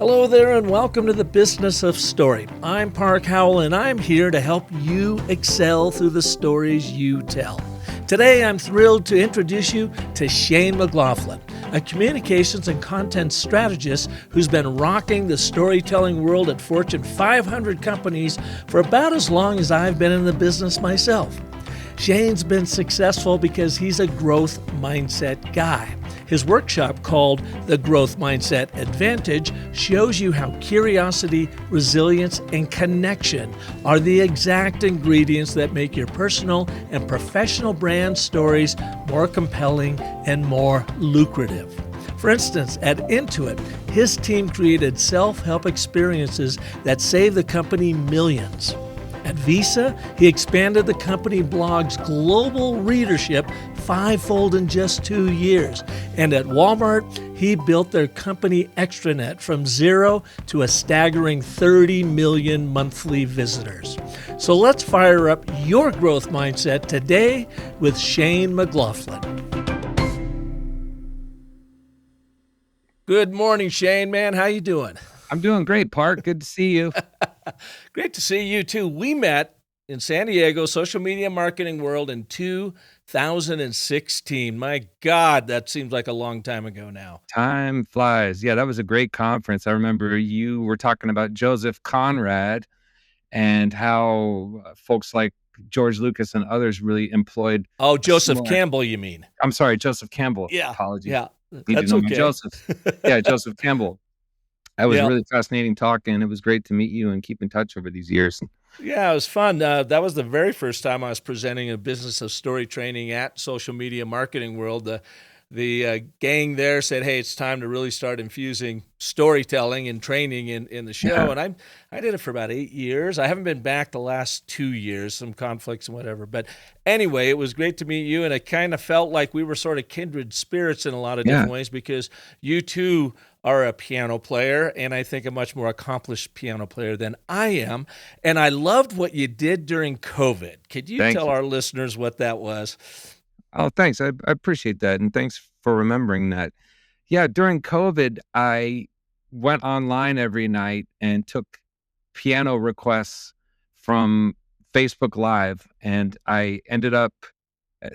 Hello there and welcome to the Business of Story. I'm Park Howell and I'm here to help you excel through the stories you tell. Today I'm thrilled to introduce you to Shane McGlaughlin, a communications and content strategist who's been rocking the storytelling world at Fortune 500 companies for about as long as I've been in the business myself. Shane's been successful because he's a growth mindset guy. His workshop called The Growth Mindset Advantage shows you how curiosity, resilience, and connection are the exact ingredients that make your personal and professional brand stories more compelling and more lucrative. For instance, at Intuit, his team created self-help experiences that saved the company millions. At Visa, he expanded the company blog's global readership fivefold in just 2 years. And at Walmart, he built their company extranet from zero to a staggering 30 million monthly visitors. So let's fire up your growth mindset today with Shane McGlaughlin. Good morning, Shane, man. How you doing? I'm doing great, Park. Good to see you. Great to see you, too. We met in San Diego, social media marketing world in 2016. My God, that seems like a long time ago now. Time flies. Yeah, that was a great conference. I remember you were talking about Joseph Conrad and how folks like George Lucas and others really employed. Oh, Joseph Campbell, you mean? I'm sorry, Joseph Campbell. Yeah. Apologies. Yeah. Need to know my Joseph. Yeah, Joseph Campbell. That was really fascinating talking. It was great to meet you and keep in touch over these years. Yeah, it was fun. That was the very first time I was presenting a Business of Story training at Social Media Marketing World. The gang there said, hey, it's time to really start infusing storytelling and training in the show. Yeah. And I did it for about 8 years. I haven't been back the last 2 years, some conflicts and whatever. But anyway, it was great to meet you. And it kind of felt like we were sort of kindred spirits in a lot of different ways because you too are a piano player, and I think a much more accomplished piano player than I am. And I loved what you did during COVID. Could you tell our listeners what that was? Oh, thanks. I appreciate that. And thanks for remembering that. Yeah, during COVID, I went online every night and took piano requests from Facebook Live. And I ended up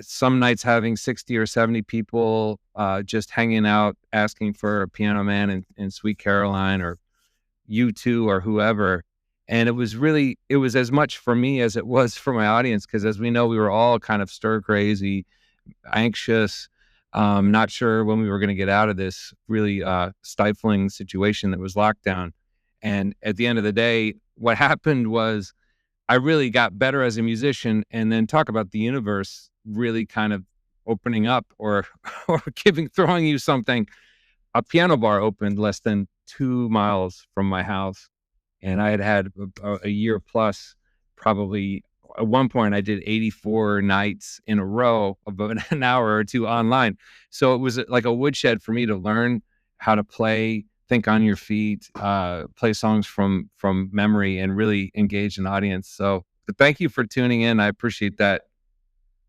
some nights having 60 or 70 people just hanging out, asking for a Piano Man in Sweet Caroline or U2 or whoever. And it was as much for me as it was for my audience, because as we know, we were all kind of stir crazy, anxious, not sure when we were going to get out of this really stifling situation that was lockdown. And at the end of the day, what happened was I really got better as a musician, and then talk about the universe really kind of opening up or throwing you something. A piano bar opened less than 2 miles from my house, and I had a year plus. Probably at one point I did 84 nights in a row, about an hour or two online. So it was like a woodshed for me to learn how to play, think on your feet, play songs from memory, and really engage an audience. So thank you for tuning in. I appreciate that.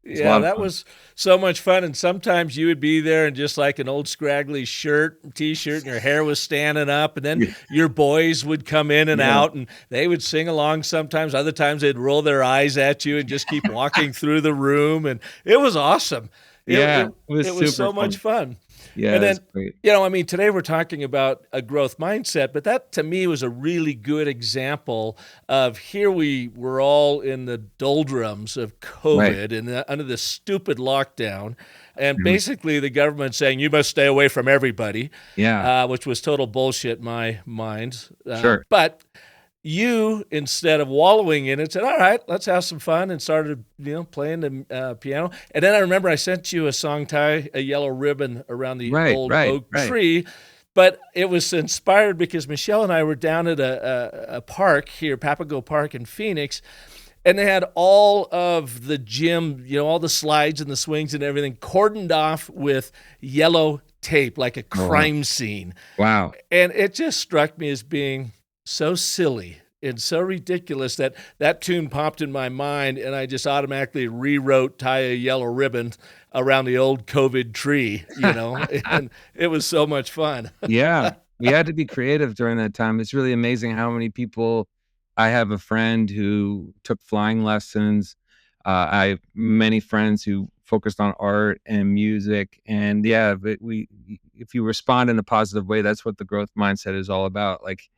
Yeah, that was so much fun. And sometimes you would be there in just like an old scraggly t-shirt, and your hair was standing up. And then your boys would come in and out, and they would sing along sometimes. Other times they'd roll their eyes at you and just keep walking through the room. And it was awesome. It was so much fun. Yeah, and then, today we're talking about a growth mindset, but that to me was a really good example of here we were all in the doldrums of COVID and under this stupid lockdown. And basically the government saying, you must stay away from everybody, which was total bullshit in my mind. Sure. But you, instead of wallowing in it, said, all right, let's have some fun, and started, playing the piano. And then I remember I sent you a song, Tie a Yellow Ribbon Around the Old Oak Tree. But it was inspired because Michelle and I were down at a park here, Papago Park in Phoenix, and they had all of the gym, all the slides and the swings and everything cordoned off with yellow tape, like a crime scene. Wow. And it just struck me as being so silly and so ridiculous that tune popped in my mind, and I just automatically rewrote Tie a Yellow Ribbon Around the Old COVID Tree, and it was so much fun. Yeah. We had to be creative during that time. It's really amazing how many people. I have a friend who took flying lessons. I have many friends who focused on art and music. And yeah, but if you respond in a positive way, that's what the growth mindset is all about. Like,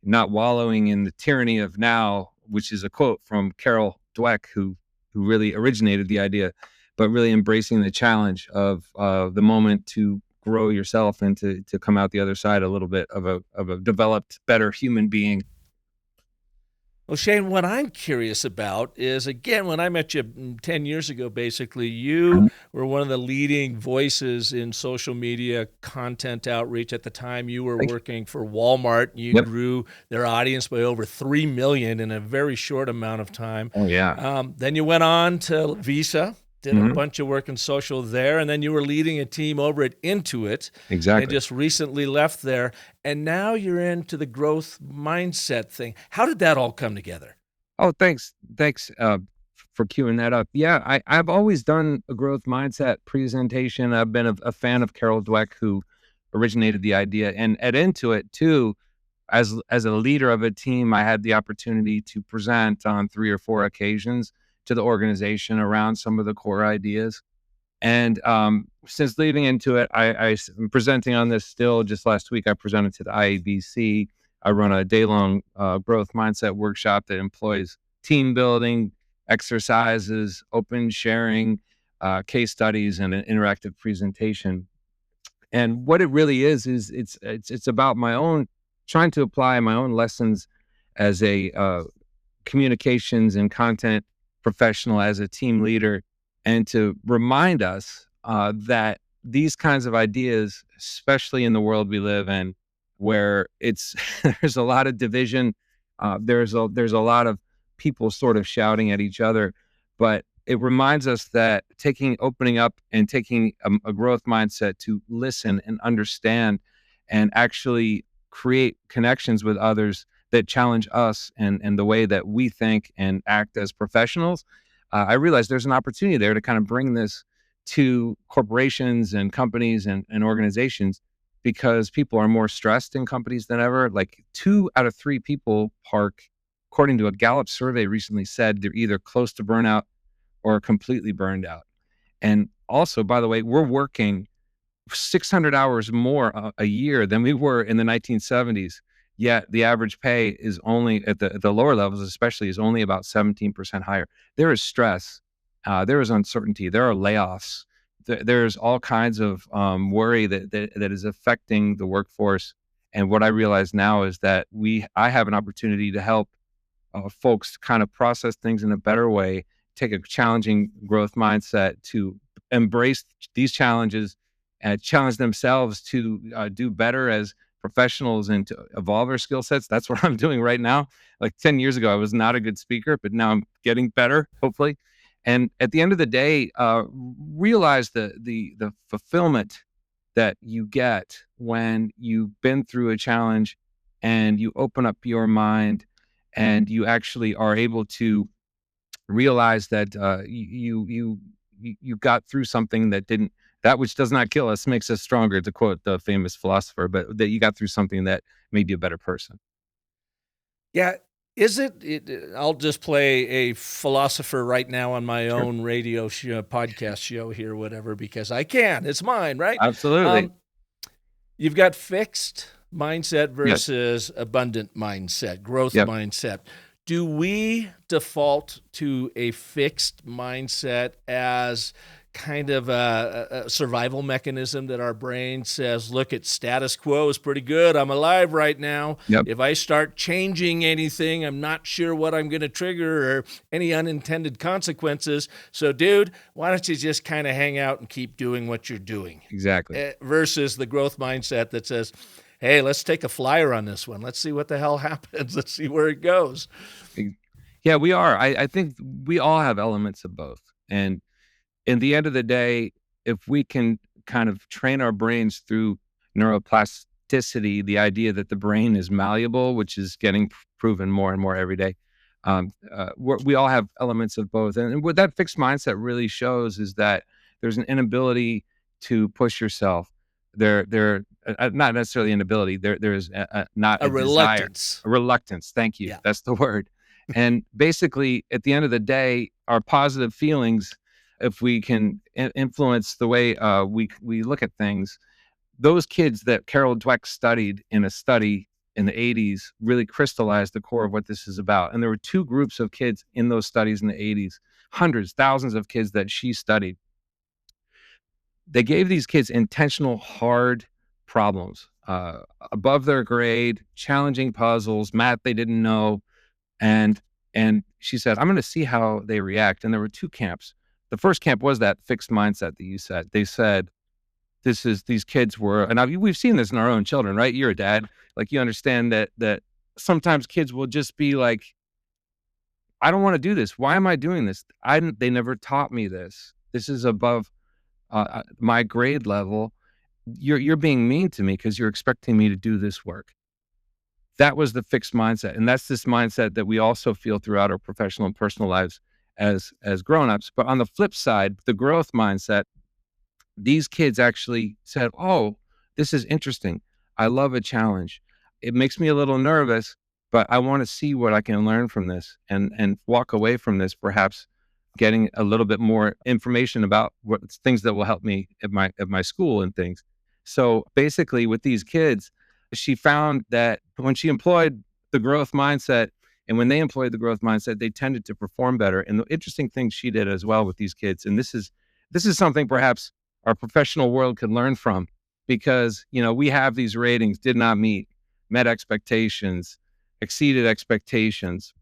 not wallowing in the tyranny of now, which is a quote from Carol Dweck, who really originated the idea, but really embracing the challenge of the moment to grow yourself and to come out the other side a little bit of a developed, better human being. Well, Shane, what I'm curious about is, again, when I met you 10 years ago, basically, you were one of the leading voices in social media content outreach. At the time, you were Thank you. working for Walmart. You Yep. grew their audience by over 3 million in a very short amount of time. Oh yeah. Then you went on to Visa, did a Mhm. bunch of work in social there, and then you were leading a team over at Intuit and Exactly. just recently left there. And now you're into the growth mindset thing. How did that all come together? Oh, thanks. Thanks for queuing that up. Yeah, I've always done a growth mindset presentation. I've been a fan of Carol Dweck, who originated the idea, and at Intuit too. As a leader of a team, I had the opportunity to present on 3 or 4 occasions to the organization around some of the core ideas. And since leading into it, I'm presenting on this still. Just last week, I presented to the IABC. I run a day-long growth mindset workshop that employs team building, exercises, open sharing, case studies, and an interactive presentation. And what it really is it's about my own trying to apply my own lessons as a communications and content professional, as a team leader, and to remind us that these kinds of ideas, especially in the world we live in, where it's there's a lot of division, there's a lot of people sort of shouting at each other, but it reminds us that opening up and taking a growth mindset to listen and understand and actually create connections with others that challenge us and the way that we think and act as professionals. I realize there's an opportunity there to kind of bring this to corporations and companies and organizations, because people are more stressed in companies than ever. Like 2 out of 3 people, Park, according to a Gallup survey recently, said they're either close to burnout or completely burned out. And also, by the way, we're working 600 hours more a year than we were in the 1970s. Yet the average pay is only at the lower levels, especially, is only about 17% higher. There is stress. There is uncertainty. There are layoffs. There's all kinds of worry that is affecting the workforce. And what I realize now is that I have an opportunity to help folks kind of process things in a better way, take a challenging growth mindset to embrace these challenges and challenge themselves to do better as professionals and to evolve our skill sets. That's what I'm doing right now. Like 10 years ago, I was not a good speaker, but now I'm getting better, hopefully. And at the end of the day, realize the fulfillment that you get when you've been through a challenge and you open up your mind and you actually are able to realize that you got through something that which does not kill us makes us stronger, to quote the famous philosopher, but that you got through something that made you a better person. Yeah. I'll just play a philosopher right now on my Sure. own radio show, podcast show here, whatever, because I can. It's mine, right? Absolutely. You've got fixed mindset Yes. versus abundant mindset, growth Yep. mindset. Do we default to a fixed mindset as kind of a survival mechanism that our brain says, look, at status quo is pretty good. I'm alive right now. Yep. If I start changing anything, I'm not sure what I'm going to trigger or any unintended consequences. So, dude, why don't you just kind of hang out and keep doing what you're doing? Exactly. Versus the growth mindset that says, hey, let's take a flyer on this one. Let's see what the hell happens. Let's see where it goes. Yeah, we are. I think we all have elements of both. And in the end of the day, if we can kind of train our brains through neuroplasticity, the idea that the brain is malleable, which is getting proven more and more every day, we all have elements of both. And what that fixed mindset really shows is that there's an inability to push yourself. they're not necessarily inability. There's not A a desire, reluctance. a reluctance. Thank you. Yeah. That's the word. And basically, at the end of the day, our positive feelings, if we can influence the way we look at things, those kids that Carol Dweck studied in a study in the 80s really crystallized the core of what this is about. And there were two groups of kids in those studies in the 80s, hundreds, thousands of kids that she studied. They gave these kids intentional hard problems, above their grade, challenging puzzles, math they didn't know, and she said, I'm going to see how they react. And there were two camps. The first camp was that fixed mindset that you said. They said, these kids were, and we've seen this in our own children, right? You're a dad, like you understand that sometimes kids will just be like, I don't want to do this. Why am I doing this? They never taught me this. This is above my grade level. You're being mean to me because you're expecting me to do this work. That was the fixed mindset. And that's this mindset that we also feel throughout our professional and personal lives as grown-ups. But on the flip side, the growth mindset, these kids actually said, oh, this is interesting. I love a challenge. It makes me a little nervous, but I want to see what I can learn from this and walk away from this, perhaps getting a little bit more information about what things that will help me at my school and things. So basically with these kids, she found that when she employed the growth mindset and when they employed the growth mindset, they tended to perform better. And the interesting thing she did as well with these kids, and this is something perhaps our professional world could learn from, because, we have these ratings, did not meet, met expectations, exceeded expectations.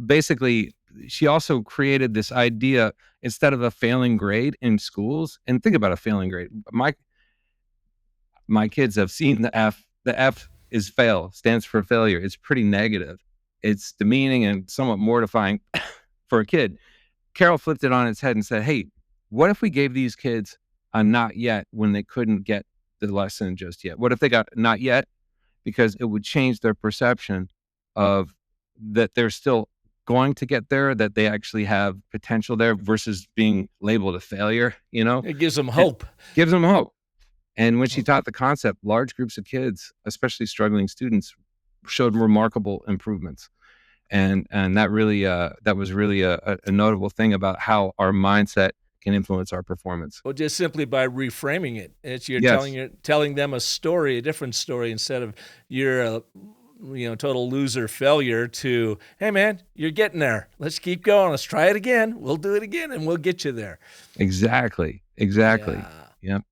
Basically, she also created this idea, instead of a failing grade in schools, and think about a failing grade. My kids have seen the F. The F is fail, stands for failure. It's pretty negative. It's demeaning and somewhat mortifying for a kid. Carol flipped it on its head and said, hey, what if we gave these kids a not yet when they couldn't get the lesson just yet? What if they got not yet? Because it would change their perception of that they're still going to get there, that they actually have potential there versus being labeled a failure, It gives them hope. Gives them hope. And when she taught the concept, large groups of kids, especially struggling students, showed remarkable improvements. And that really that was really a notable thing about how our mindset can influence our performance. Well, just simply by reframing it. It's you're Yes. telling them a story, a different story, instead of you're a total loser failure to, hey man, you're getting there. Let's keep going. Let's try it again. We'll do it again and we'll get you there. Exactly. Yeah. Yep.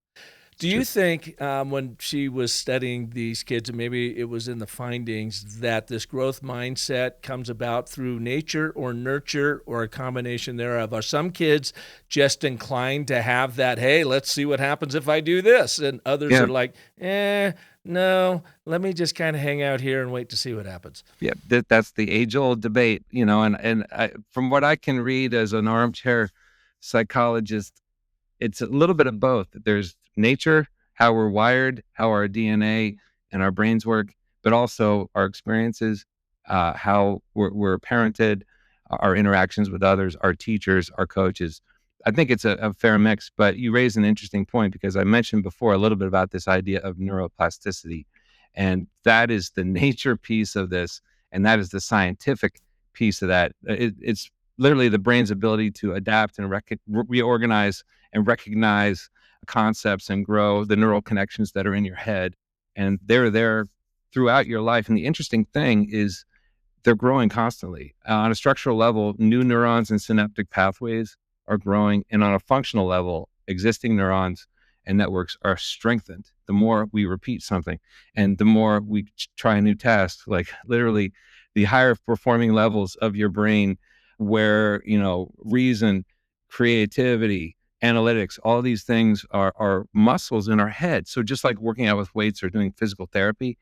Do you think when she was studying these kids, and maybe it was in the findings, that this growth mindset comes about through nature or nurture or a combination thereof? Are some kids just inclined to have that, hey, let's see what happens if I do this? And others are like, no, let me just kind of hang out here and wait to see what happens. Yeah, that's the age-old debate, and from what I can read as an armchair psychologist, it's a little bit of both. There's nature, how we're wired, how our DNA and our brains work, but also our experiences, how we're parented, our interactions with others, our teachers, our coaches. I think it's a fair mix, but you raise an interesting point, because I mentioned before a little bit about this idea of neuroplasticity, and that is the nature piece of this, and that is the scientific piece of that. It's literally the brain's ability to adapt and reorganize and recognize concepts and grow the neural connections that are in your head. And they're there throughout your life. And the interesting thing is they're growing constantly. On a structural level, new neurons and synaptic pathways are growing. And on a functional level, existing neurons and networks are strengthened the more we repeat something and the more we try a new task. Like literally the higher performing levels of your brain, where, reason, creativity, analytics, all these things are muscles in our head. So just like working out with weights or doing physical therapy,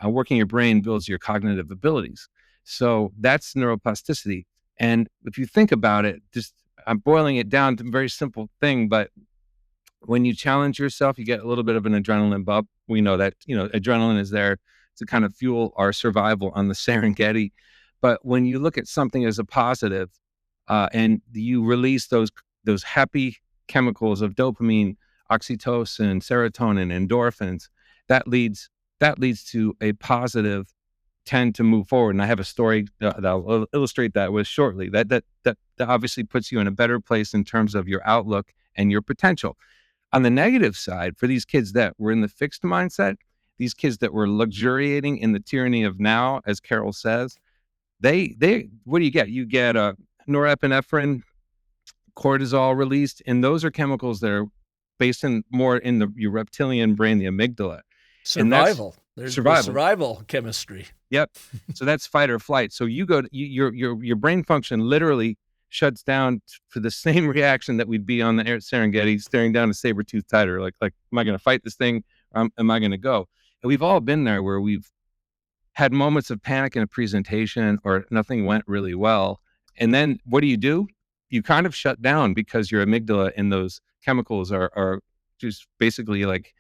working your brain builds your cognitive abilities. So that's neuroplasticity. And if you think about it, I'm boiling it down to a very simple thing, but when you challenge yourself, you get a little bit of an adrenaline bump. We know that, adrenaline is there to kind of fuel our survival on the Serengeti. But when you look at something as a positive, and you release those happy chemicals of dopamine, oxytocin, serotonin, endorphins. That leads to a positive tend to move forward. And I have a story that I'll illustrate that with shortly. That obviously puts you in a better place in terms of your outlook and your potential. On the negative side, for these kids that were in the fixed mindset, these kids that were luxuriating in the tyranny of now, as Carol says, they what do you get? You get a norepinephrine, cortisol released, and those are chemicals that are based in more in your reptilian brain, the amygdala. And that's Survival. There's the survival. survival chemistry. Yep. So that's fight or flight. So you go to your brain function literally shuts down for the same reaction that we'd be on the Serengeti, staring down a saber-toothed tiger. Like, am I going to fight this thing? Or am I going to go? And we've all been there where we've had moments of panic in a presentation or nothing went really well. And then what do? You kind of shut down because your amygdala and those chemicals are just basically like,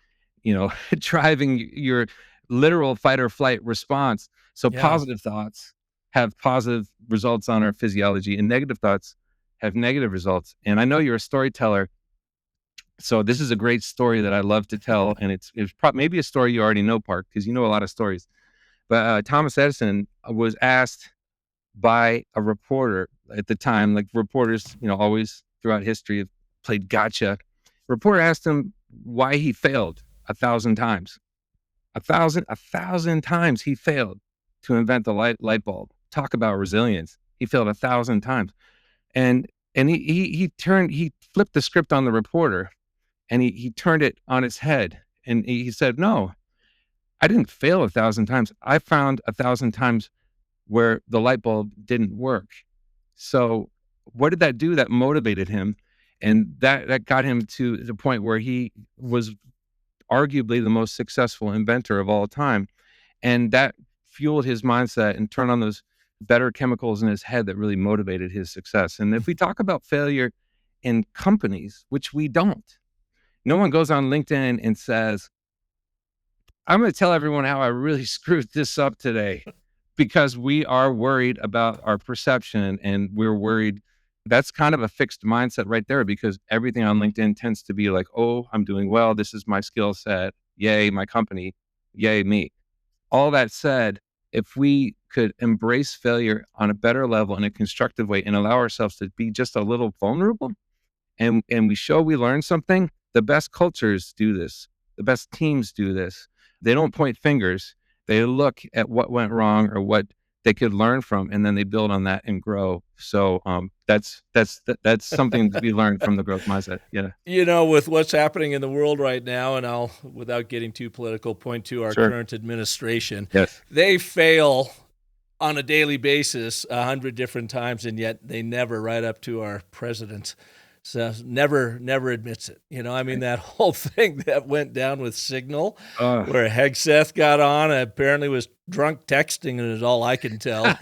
driving your literal fight or flight response. So positive thoughts have positive results on our physiology, and negative thoughts have negative results. And I know you're a storyteller, so this is a great story that I love to tell. And it's maybe a story you already know, Park, because you know a lot of stories. But Thomas Edison was asked by a reporter at the time, like reporters, always throughout history have played gotcha. Reporter asked him why he failed 1,000 times. 1,000 times he failed to invent the light bulb. Talk about resilience. He failed 1,000 times. And he flipped the script on the reporter, and he turned it on its head. And he said, no, I didn't fail 1,000 times. I found 1,000 times where the light bulb didn't work. So what did that do? That motivated him. And that got him to the point where he was arguably the most successful inventor of all time. And that fueled his mindset and turned on those better chemicals in his head that really motivated his success. And if we talk about failure in companies, which we don't, no one goes on LinkedIn and says, I'm going to tell everyone how I really screwed this up today, because we are worried about our perception, and we're worried. That's kind of a fixed mindset right there, because everything on LinkedIn tends to be like, oh, I'm doing well. This is my skill set. Yay, my company. Yay, me. All that said, if we could embrace failure on a better level in a constructive way and allow ourselves to be just a little vulnerable, and we show we learned something, the best cultures do this. The best teams do this. They don't point fingers. They look at what went wrong or what they could learn from, and then they build on that and grow. So that's something to be learned from the growth mindset. Yeah. With what's happening in the world right now, and I'll, without getting too political, point to our current administration. Yes. They fail on a daily basis 100 different times, and yet they never, right up to our president, so never admits it. That whole thing that went down with Signal, where Hegseth got on, apparently was drunk texting, and is all I can tell.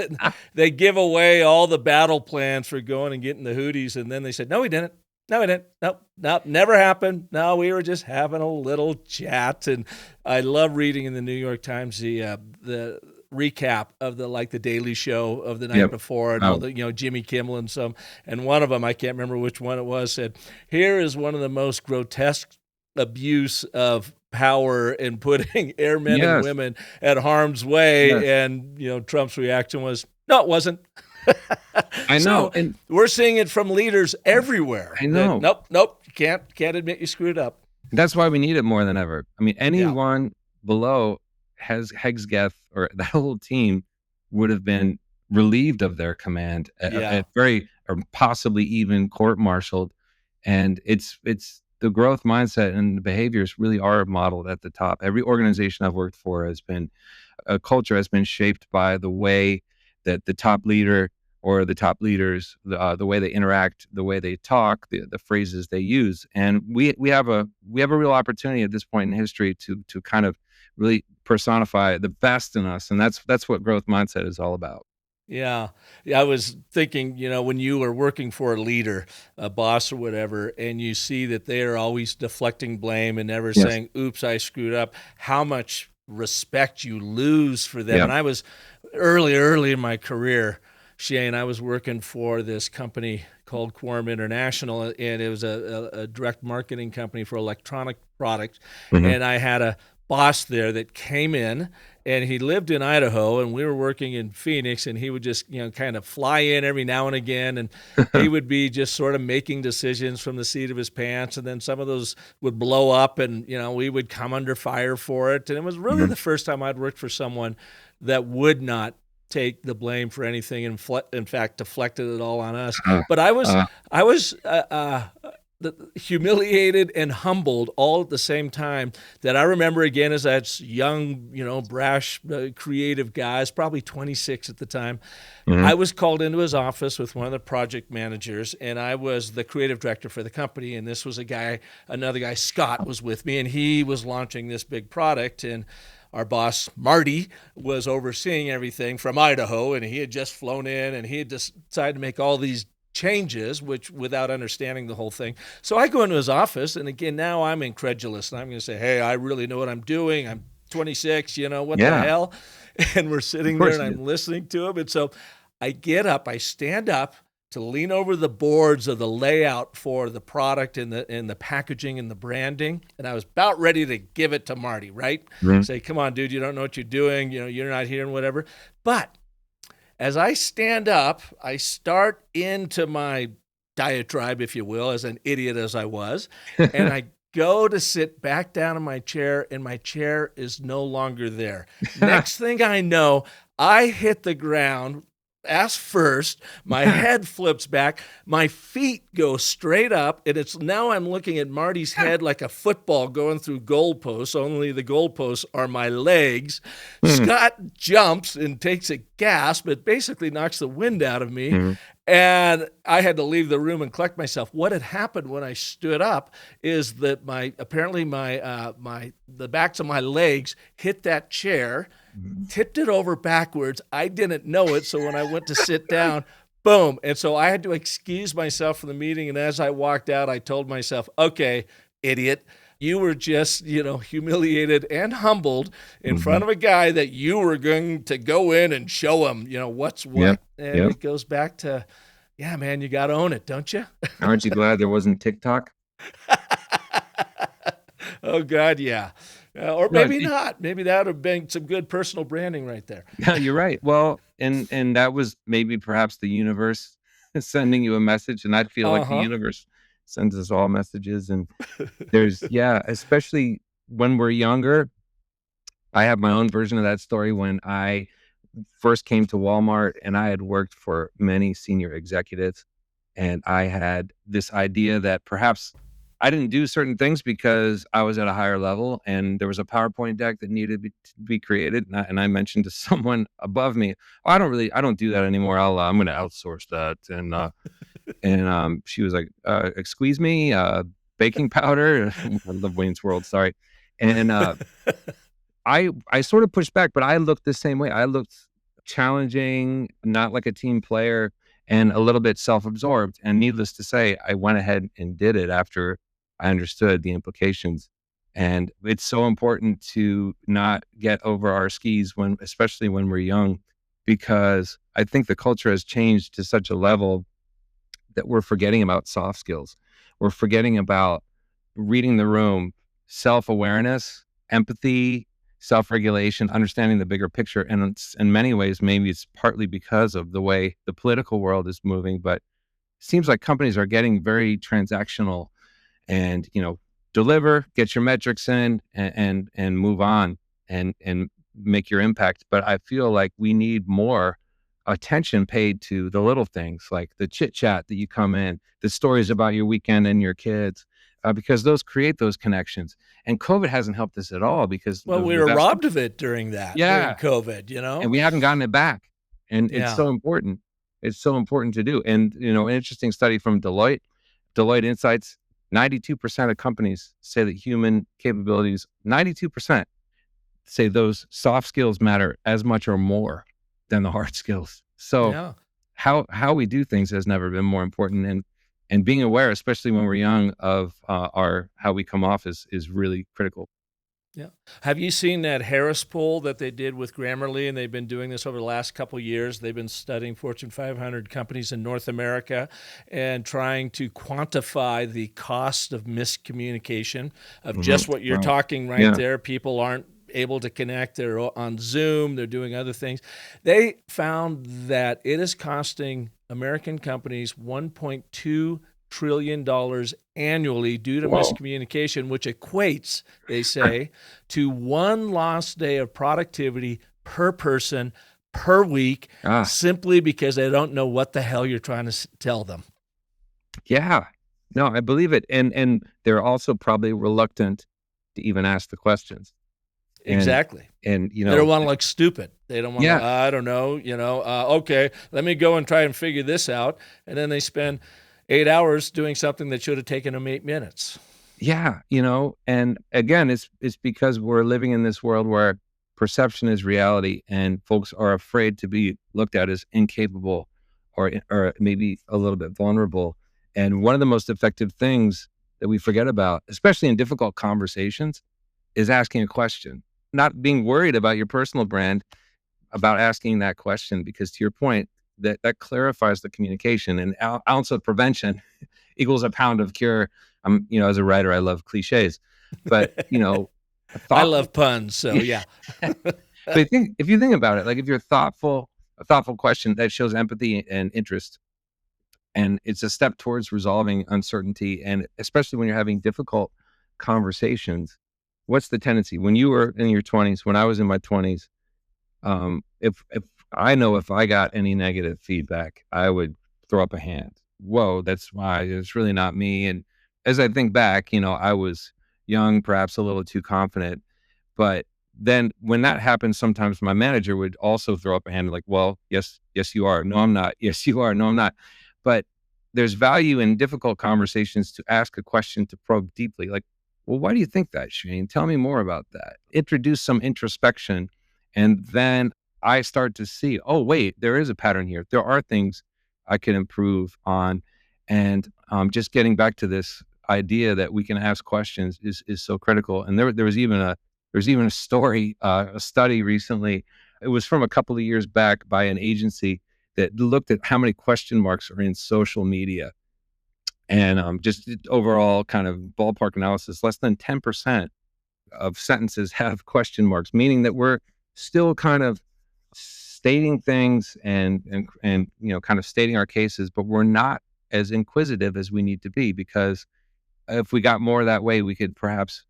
They give away all the battle plans for going and getting the Houthis, and then they said, no, we didn't. Nope, never happened. No, we were just having a little chat. And I love reading in the New York Times the recap of the Daily Show of the night before, and all the, Jimmy Kimmel and some, and one of them, I can't remember which one it was, said, here is one of the most grotesque abuse of power and putting airmen and women at harm's way. Yes. And, Trump's reaction was, no, it wasn't. I know. So and we're seeing it from leaders everywhere. I know. Nope. You can't admit you screwed up. That's why we need it more than ever. I mean, anyone below Hegseth or that whole team would have been relieved of their command, at very, or possibly even court-martialed. And it's the growth mindset and the behaviors really are modeled at the top. Every organization I've worked for a culture has been shaped by the way that the top leader or the top leaders, the way they interact, the way they talk, the phrases they use. And we have a real opportunity at this point in history to kind of really personify the best in us. And that's what growth mindset is all about. Yeah. I was thinking, when you are working for a leader, a boss or whatever, and you see that they are always deflecting blame and never saying, oops, I screwed up, how much respect you lose for them. And I was early in my career Shane, I was working for this company called Quorum International, and it was a direct marketing company for electronic products. Hmm. And I had a boss there that came in, and he lived in Idaho, and we were working in Phoenix, and he would just, kind of fly in every now and again, and he would be just sort of making decisions from the seat of his pants, and then some of those would blow up, and we would come under fire for it. And it was really Hmm. the first time I'd worked for someone that would not take the blame for anything, and in fact deflected it all on us. Uh, But uh, I was humiliated and humbled all at the same time. That I remember again as that young, brash, creative guy. I was probably 26 at the time. mhm. I was called into his office with one of the project managers, and I was the creative director for the company. And this was another guy, Scott, was with me, and he was launching this big product. And our boss, Marty, was overseeing everything from Idaho, and he had just flown in, and he had decided to make all these changes, which without understanding the whole thing. So I go into his office, and again, now I'm incredulous, and I'm going to say, hey, I really know what I'm doing. I'm 26, what the Yeah, hell? And we're of sitting there, course and you I'm listening to him. And so I get up, I stand up to lean over the boards of the layout for the product and the packaging and the branding. And I was about ready to give it to Marty, right? did. Say, come on, dude, you don't know what you're doing. You're not here and whatever. But as I stand up, I start into my diatribe, if you will, as an idiot as I was, and I go to sit back down in my chair, and my chair is no longer there. Next thing I know, I hit the ground ass first, my head flips back, my feet go straight up, and it's now I'm looking at Marty's head like a football going through goalposts, only the goalposts are my legs. Hmm. Scott jumps and takes a gasp. It basically knocks the wind out of me. Mhm. And I had to leave the room and collect myself. What had happened when I stood up is that apparently the backs of my legs hit that chair, tipped it over backwards. I didn't know it. So when I went to sit down, boom. And so I had to excuse myself from the meeting. And as I walked out, I told myself, okay, idiot, you were just, humiliated and humbled in front Mhm. of a guy that you were going to go in and show him, what's Yep, what. And yep. it goes back to, yeah, man, you got to own it, don't you? Aren't you glad there wasn't TikTok? Oh, God, yeah. Or No, maybe not. Maybe that would have been some good personal branding right there. yeah, you're right. Well, and that was maybe perhaps the universe sending you a message, and I feel like the Uh-huh. universe sends us all messages. And yeah, especially when we're younger. I have my own version of that story. When I first came to Walmart, and I had worked for many senior executives, and I had this idea that perhaps I didn't do certain things because I was at a higher level, and there was a PowerPoint deck that needed to be created. And I mentioned to someone above me, "Oh, I don't do that anymore. I'm going to outsource that." And she was like, "Excuse me, baking powder." I love Wayne's World. Sorry. And I sort of pushed back, but I looked the same way. I looked challenging, not like a team player, and a little bit self-absorbed. And needless to say, I went ahead and did it after I understood the implications. And it's so important to not get over our skis especially when we're young, because I think the culture has changed to such a level that we're forgetting about soft skills. We're forgetting about reading the room, self-awareness, empathy, self-regulation, understanding the bigger picture. And in many ways, maybe it's partly because of the way the political world is moving, but it seems like companies are getting very transactional and, deliver, get your metrics in, and move on and make your impact. But I feel like we need more attention paid to the little things, like the chit chat that you come in, the stories about your weekend and your kids, because those create those connections. And COVID hasn't helped us at all, because Well, we the were vast, robbed of it during yeah, COVID. and we haven't gotten it back. And it's Yeah. so important. It's so important to do. And, an interesting study from Deloitte Insights, 92% of companies say that human capabilities, 92% say those soft skills matter as much or more than the hard skills. So Yeah. how we do things has never been more important. And being aware, especially when we're young, of our how we come off is really critical. Yeah. Have you seen that Harris poll that they did with Grammarly? And they've been doing this over the last couple of years. They've been studying Fortune 500 companies in North America and trying to quantify the cost of miscommunication, of just what you're Wow. talking right Yeah. there. People aren't able to connect. They're on Zoom. They're doing other things. They found that it is costing American companies $1.2 trillion annually due to Whoa. miscommunication, which equates, they say, to one lost day of productivity per person per week, Ah, simply because they don't know what the hell you're trying to tell them. yeah. No, I believe it. And they're also probably reluctant to even ask the questions. And Exactly. and They don't want to look stupid. They don't want to, yeah, I don't know, okay, let me go and try and figure this out. And then they spend 8 hours doing something that should have taken them 8 minutes. yeah, and again, it's because we're living in this world where perception is reality, and folks are afraid to be looked at as incapable or maybe a little bit vulnerable. And one of the most effective things that we forget about, especially in difficult conversations, is asking a question. Not being worried about your personal brand, about asking that question, because to your point, that clarifies the communication. And ounce of prevention equals a pound of cure. As a writer, I love cliches, but a I thoughtful. love puns, so yeah. But if you think about it, like if you're a thoughtful question that shows empathy and interest, and it's a step towards resolving uncertainty, and especially when you're having difficult conversations, what's the tendency when you were in your 20s, when I was in my 20s? If I know if I got any negative feedback, I would throw up a hand. Whoa, that's why it's really not me. And as I think back, I was young, perhaps a little too confident. But then when that happens, sometimes my manager would also throw up a hand like, well, yes, you are. No, I'm not. Yes, you are. No, I'm not. But there's value in difficult conversations to ask a question, to probe deeply. Like, well, why do you think that, Shane? Tell me more about that. Introduce some introspection. And then I start to see, oh, wait, there is a pattern here. There are things I can improve on. And just getting back to this idea that we can ask questions is so critical. And there was even a story, a study recently. It was from a couple of years back by an agency that looked at how many question marks are in social media. And just overall kind of ballpark analysis, less than 10% of sentences have question marks, meaning that we're still kind of stating things and kind of stating our cases, but we're not as inquisitive as we need to be, because if we got more that way, we could perhaps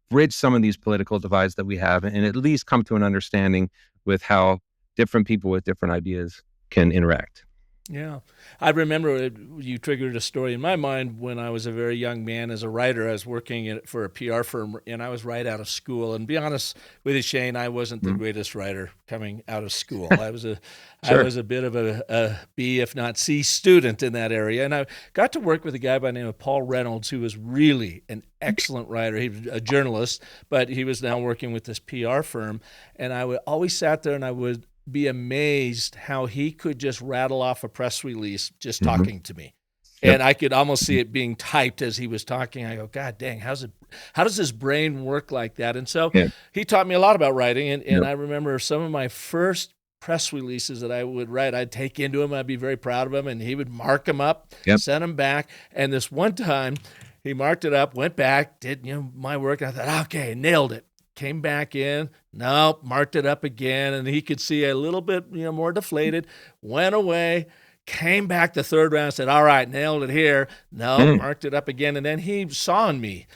bridge some of these political divides that we have, and at least come to an understanding with how different people with different ideas can interact. Yeah. I remember you triggered a story in my mind when I was a very young man as a writer. I was working for a PR firm, and I was right out of school. And to be honest with you, Shane, I wasn't the greatest writer coming out of school. I was Sure. a bit of a B, if not C student in that area. And I got to work with a guy by the name of Paul Reynolds, who was really an excellent writer. He was a journalist, but he was now working with this PR firm. And I would always sat there and I would be amazed how he could just rattle off a press release just talking to me. Yep. And I could almost see it being typed as he was talking. I go, God dang, how does his brain work like that? And so Yeah. he taught me a lot about writing. And Yep. I remember some of my first press releases that I would write, I'd take into him. I'd be very proud of him. And he would mark them up, Yep. send them back. And this one time he marked it up, went back, did my work. And I thought, okay, nailed it. Came back in, nope, marked it up again, and he could see a little bit, more deflated, went away, came back the third round, said, all right, nailed it here. No, marked it up again. And then he saw in me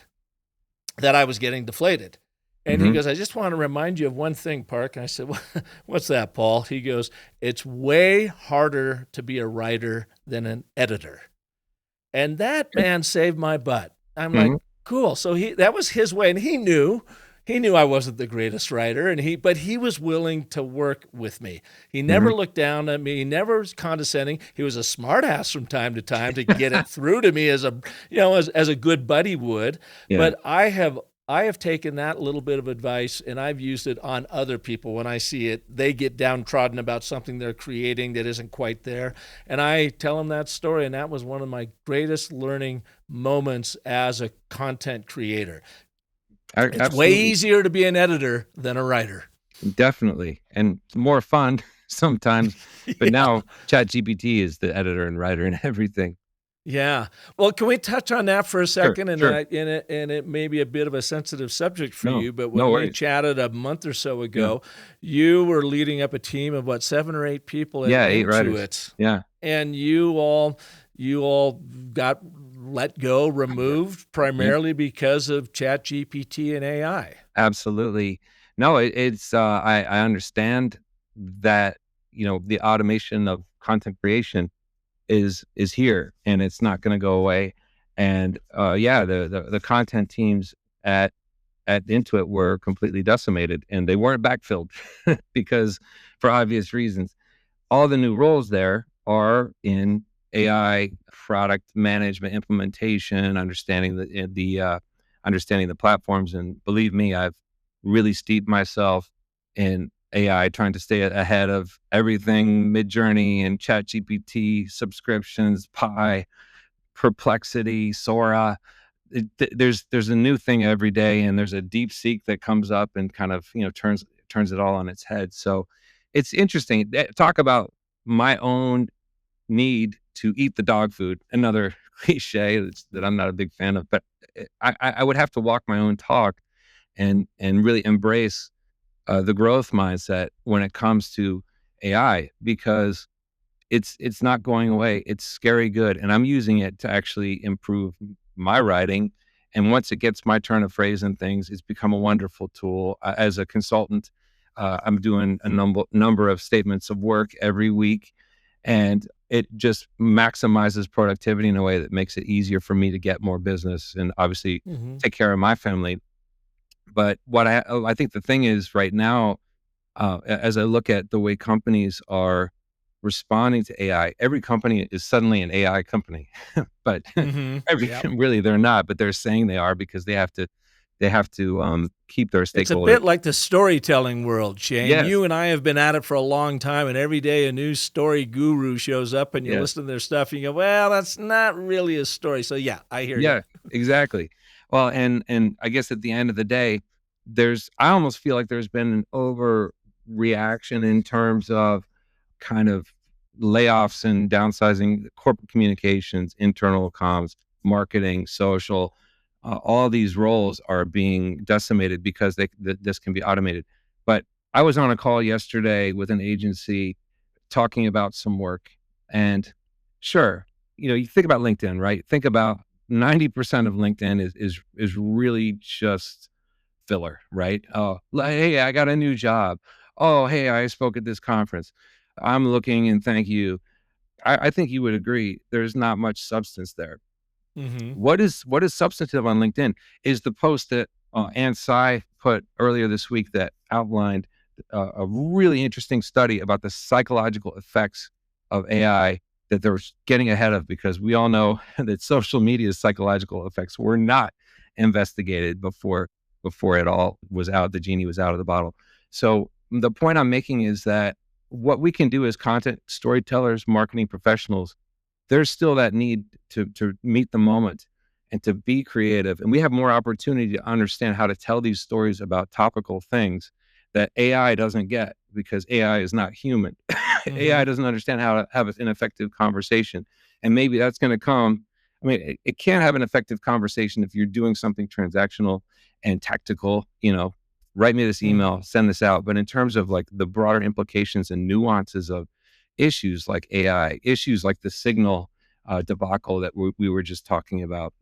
that I was getting deflated. And he goes, I just want to remind you of one thing, Park. And I said, what's that, Paul? He goes, it's way harder to be a writer than an editor. And that man saved my butt. I'm like, cool. So that was his way. And he knew I wasn't the greatest writer, but he was willing to work with me. He never looked down at me. He never was condescending. He was a smart ass from time to time to get it through to me as a good buddy would. Yeah. But I have taken that little bit of advice and I've used it on other people. When I see it, they get downtrodden about something they're creating that isn't quite there. And I tell them that story. And that was one of my greatest learning moments as a content creator. It's way Absolutely. easier to be an editor than a writer. Definitely. And more fun sometimes. But Yeah. now ChatGPT is the editor and writer and everything. Yeah. Well, can we touch on that for a Sure, second? sure. And it may be a bit of a sensitive subject for No, you, but no when we worries. chatted a month or so Yeah. ago, you were leading up a team of what, 7 or 8 people at Yeah, 8 writers. Intuit, Yeah. and you all got let go, removed Yeah. primarily because of ChatGPT and AI. Absolutely. No, it's I understand that, the automation of content creation is here and it's not going to go away. And yeah, the content teams at Intuit were completely decimated and they weren't backfilled because for obvious reasons. All the new roles there are in AI product management, implementation, understanding the platforms. And believe me, I've really steeped myself in AI, trying to stay ahead of everything Midjourney and ChatGPT subscriptions, Pi, Perplexity, Sora. There's a new thing every day, and there's a deep seek that comes up and kind of turns it all on its head. So it's interesting. Talk about my own need to eat the dog food. Another cliche that I'm not a big fan of, but I would have to walk my own talk and really embrace the growth mindset when it comes to AI because it's not going away. It's scary good, and I'm using it to actually improve my writing. And once it gets my turn of phrase and things, it's become a wonderful tool. As a consultant, I'm doing a number of statements of work every week, and it just maximizes productivity in a way that makes it easier for me to get more business and obviously Mm-hmm. take care of my family. But what I think the thing is right now, as I look at the way companies are responding to AI, every company is suddenly an AI company, but Mm-hmm. every Yep. really they're not, but they're saying they are because they have to keep their It's a stakeholders. bit like the storytelling world, Shane. Yes, You and I have been at it for a long time, and every day a new story guru shows up, and you yes, listen to their stuff, and you go, "Well, that's not really a story." So, yeah, I hear you. yeah, exactly. Well, and I guess at the end of the day, I almost feel like there's been an overreaction in terms of kind of layoffs and downsizing corporate communications, internal comms, marketing, social, all these roles are being decimated because this can be automated. But I was on a call yesterday with an agency talking about some work, and sure, you think about LinkedIn, right? Think about 90% of LinkedIn is really just filler, right? Oh, hey, I got a new job. Oh, hey, I spoke at this conference. I'm looking and thank you. I think you would agree. There's not much substance there. Mm-hmm. What is substantive on LinkedIn is the post that Ann Tsai put earlier this week that outlined a really interesting study about the psychological effects of AI that they're getting ahead of because we all know that social media's psychological effects were not investigated before it all was out. The genie was out of the bottle. So the point I'm making is that what we can do as content storytellers, marketing professionals, there's still that need to meet the moment and to be creative. And we have more opportunity to understand how to tell these stories about topical things that AI doesn't get because AI is not human. AI Mm-hmm. doesn't understand how to have an effective conversation. And maybe that's going to come. I mean, it can't have an effective conversation if you're doing something transactional and tactical, write me this Mm-hmm. email, send this out. But in terms of like the broader implications and nuances of issues like AI, issues like the signal debacle that we were just talking about,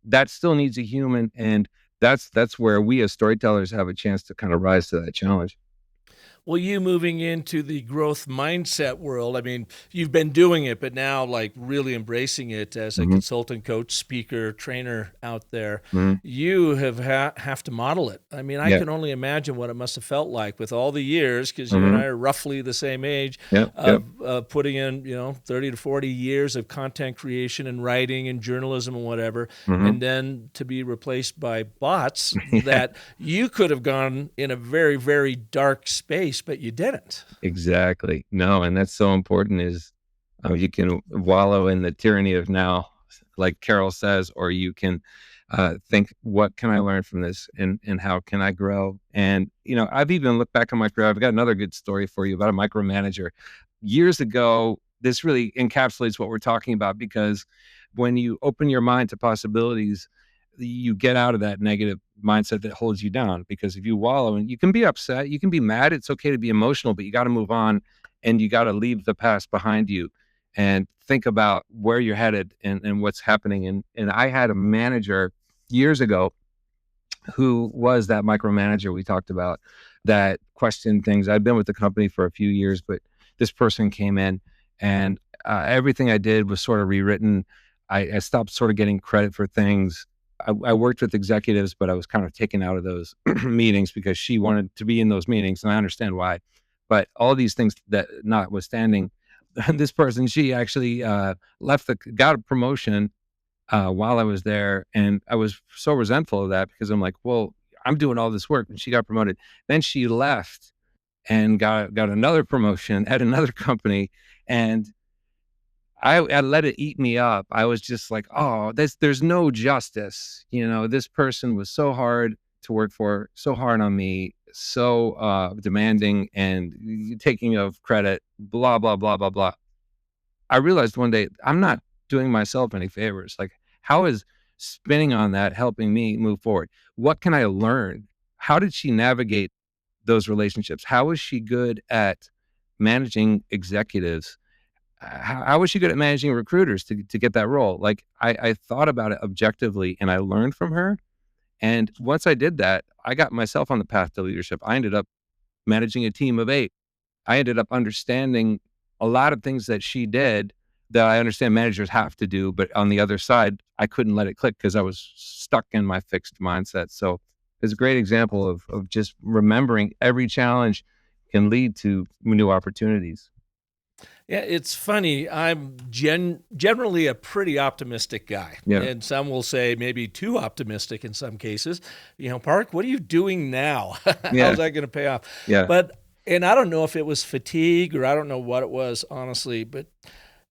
that still needs a human, and that's where we as storytellers have a chance to kind of rise to that challenge. Well, you moving into the growth mindset world, I mean, you've been doing it, but now like really embracing it as a Hmm. consultant, coach, speaker, trainer out there, Hmm. you have to model it. I mean, I Yeah. can only imagine what it must have felt like with all the years, because you and Hmm. I are roughly the same age, Yep. Yep. of putting in, 30 to 40 years of content creation and writing and journalism and whatever, Hmm. and then to be replaced by bots Yeah. that you could have gone in a very, very dark space, but you didn't. Exactly. No, and that's so important. Is you can wallow in the tyranny of now, like Carol says, or you can think, what can I learn from this, and how can I grow? And, I've even looked back on my career. I've got another good story for you about a micromanager. Years ago, this really encapsulates what we're talking about, because when you open your mind to possibilities, you get out of that negative mindset that holds you down. Because if you wallow, and you can be upset, you can be mad, it's okay to be emotional, but you got to move on, and you got to leave the past behind you and think about where you're headed, and what's happening. And I had a manager years ago who was that micromanager we talked about, that questioned things. I'd been with the company for a few years, but this person came in, and everything I did was sort of rewritten. I stopped sort of getting credit for things. I worked with executives, but I was kind of taken out of those meetings because she wanted to be in those meetings, and I understand why. But all these things that notwithstanding, this person, she actually got a promotion while I was there. And I was so resentful of that, because I'm like, well, I'm doing all this work, and she got promoted. Then she left and got another promotion at another company. And I let it eat me up. I was just like, oh, there's no justice. This person was so hard to work for, so hard on me, so demanding and taking of credit, blah, blah, blah, blah, blah. I realized one day, I'm not doing myself any favors. Like, how is spinning on that helping me move forward? What can I learn? How did she navigate those relationships? How is she good at managing executives? How was she good at managing recruiters to get that role? Like, I thought about it objectively, and I learned from her. And once I did that, I got myself on the path to leadership. I ended up managing a team of 8. I ended up understanding a lot of things that she did that I understand managers have to do. But on the other side, I couldn't let it click because I was stuck in my fixed mindset. So it's a great example of just remembering every challenge can lead to new opportunities. Yeah, it's funny. I'm generally a pretty optimistic guy. Yeah. And some will say maybe too optimistic in some cases. Park, what are you doing now? Yeah. How's that going to pay off? Yeah. And I don't know if it was fatigue or I don't know what it was, honestly, but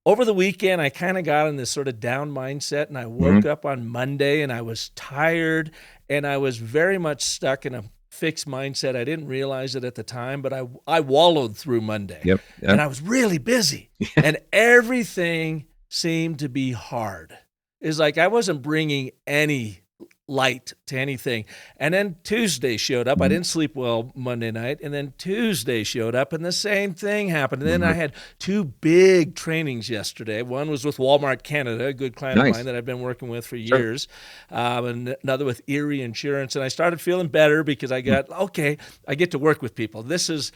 over the weekend, I kind of got in this sort of down mindset, and I woke up on Monday and I was tired, and I was very much stuck in a fixed mindset. I didn't realize it at the time, but I wallowed through Monday. Yep. And I was really busy, and everything seemed to be hard. It's like I wasn't bringing any light to anything. And then Tuesday showed up. I didn't sleep well Monday night. And then Tuesday showed up, and the same thing happened. And then I had 2 big trainings yesterday. One was with Walmart Canada, a good client of mine that I've been working with for years. And another with Erie Insurance. And I started feeling better because I got, okay, I get to work with people. This is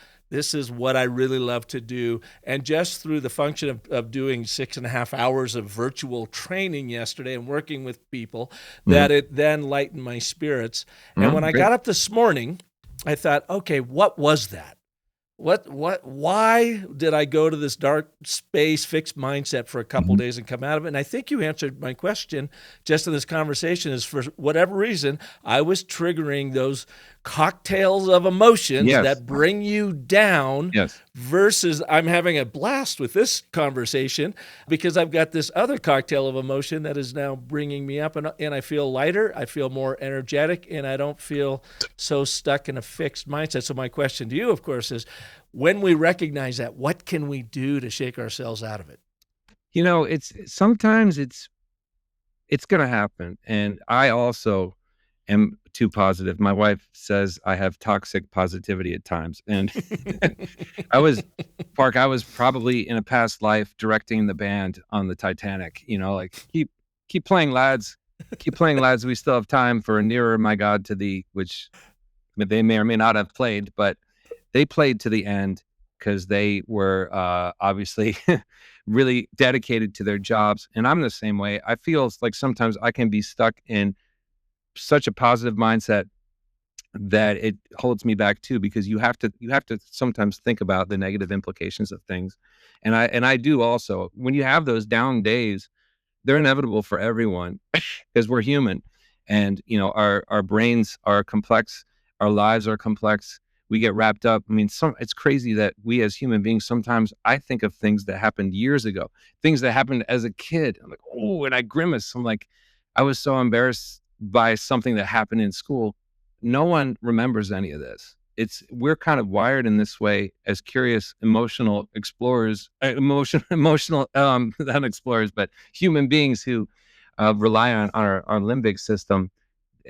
what I really love to do. And just through the function of doing 6.5 hours of virtual training yesterday and working with people, that it then lightened my spirits. And when I got up this morning, I thought, okay, what was that? Why did I go to this dark space, fixed mindset for a couple days and come out of it? And I think you answered my question just in this conversation, is for whatever reason, I was triggering those cocktails of emotions that bring you down versus I'm having a blast with this conversation because I've got this other cocktail of emotion that is now bringing me up, and I feel lighter, I feel more energetic, and I don't feel so stuck in a fixed mindset. So my question to you, of course, is when we recognize that, what can we do to shake ourselves out of it? Sometimes it's going to happen. And I also am too positive. My wife says I have toxic positivity at times. And I was probably in a past life directing the band on the Titanic, like keep playing, lads, keep playing, lads. We still have time for Nearer, My God, to Thee, which they may or may not have played, but they played to the end because they were obviously really dedicated to their jobs. And I'm the same way. I feel like sometimes I can be stuck in such a positive mindset that it holds me back too, because you have to sometimes think about the negative implications of things. And I do also. When you have those down days, they're inevitable for everyone because we're human, and our brains are complex, our lives are complex. We get wrapped up. I mean, it's crazy that we as human beings, sometimes I think of things that happened years ago, things that happened as a kid. I'm like, oh, and I grimace. I'm like, I was so embarrassed by something that happened in school, no one remembers any of this. We're kind of wired in this way as curious, emotional explorers, emotional, not explorers, but human beings who rely on our limbic system,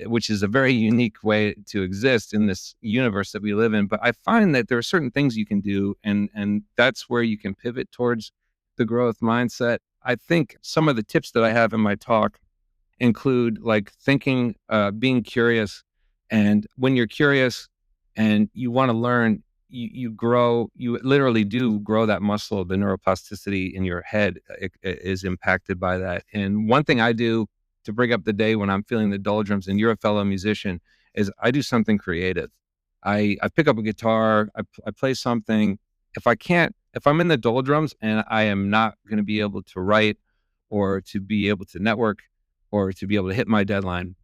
which is a very unique way to exist in this universe that we live in. But I find that there are certain things you can do, and that's where you can pivot towards the growth mindset. I think some of the tips that I have in my talk include like thinking, being curious. And when you're curious and you want to learn, you grow, you literally do grow that muscle. The neuroplasticity in your head is impacted by that. And one thing I do to bring up the day when I'm feeling the doldrums, and you're a fellow musician, is I do something creative. I pick up a guitar, I play something. If I'm in the doldrums and I am not going to be able to write or to be able to network or to be able to hit my deadline,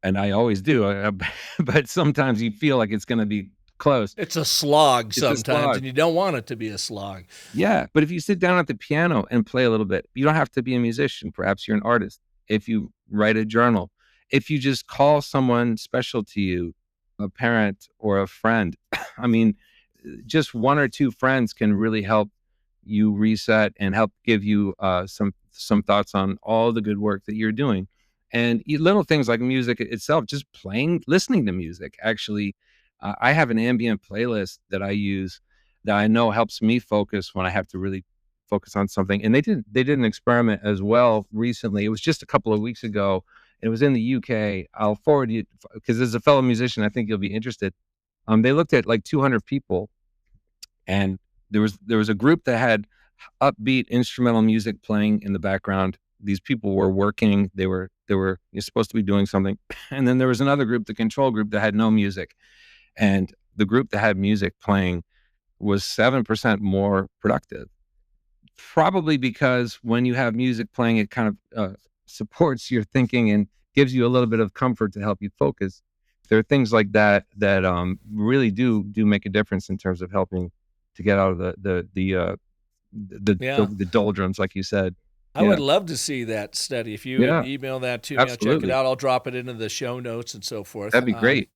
and I always do, but sometimes you feel like it's going to be close. It's a slog It's a sometimes, slog. and you don't want it to be a slog. Yeah, but if you sit down at the piano and play a little bit, you don't have to be a musician. Perhaps you're an artist. If you write a journal, if you just call someone special to you, a parent or a friend, I mean, just one or two friends can really help you reset and help give you some thoughts on all the good work that you're doing. And little things like music itself, just playing, listening to music. Actually, I have an ambient playlist that I use that I know helps me focus when I have to really focus on something. And they did an experiment as well recently. It was just a couple of weeks ago. It was in the UK. I'll forward you because as a fellow musician, I think you'll be interested. They looked at like 200 people, and there was a group that had upbeat instrumental music playing in the background. These people were working. You're supposed to be doing something. And then there was another group, the control group, that had no music. And the group that had music playing was 7% more productive. Probably because when you have music playing, it kind of supports your thinking and gives you a little bit of comfort to help you focus. There are things like that that really do make a difference in terms of helping to get out of Yeah. the doldrums, like you said. I would love to see that study. If you would Yeah, email that to me, I'll check it absolutely. out. I'll drop it into the show notes and so forth. That'd be great.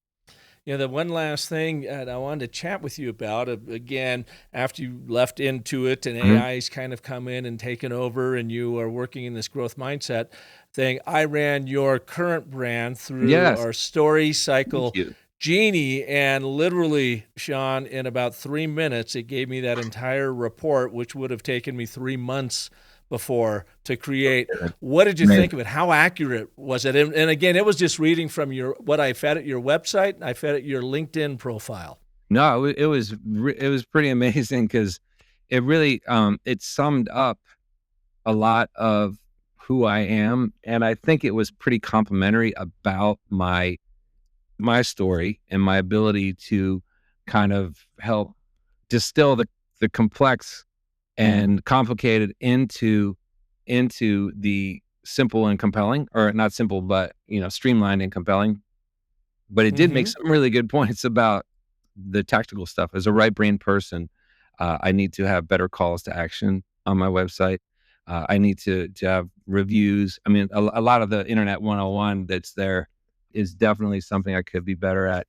The one last thing that I wanted to chat with you about, again, after you left Intuit and Mhm. AI's kind of come in and taken over and you are working in this growth mindset thing, I ran your current brand through Yes. our Story Thank Cycle you. Genie, and literally, Sean, in about 3 minutes, it gave me that entire report, which would have taken me 3 months before to create. What did you think of it? How accurate was it? And again, it was just reading from what I fed at your website. I fed at your LinkedIn profile. No, it was pretty amazing because it really it summed up a lot of who I am, and I think it was pretty complimentary about my story and my ability to kind of help distill the complex and complicated into the simple and compelling, or not simple, but streamlined and compelling. But it did make some really good points about the tactical stuff. As a right brain person, I need to have better calls to action on my website. I need to have reviews. I mean, a lot of the internet 101 that's there is definitely something I could be better at.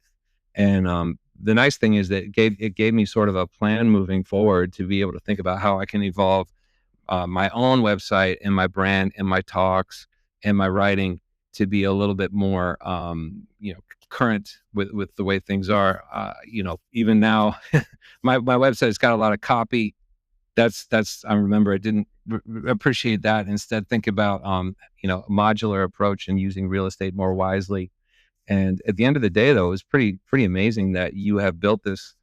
And the nice thing is that it gave me sort of a plan moving forward to be able to think about how I can evolve my own website and my brand and my talks and my writing to be a little bit more, current with the way things are. Even now, my website's got a lot of copy. I remember I didn't appreciate that. Instead, think about, a modular approach and using real estate more wisely. And at the end of the day, though, it was pretty amazing that you have built this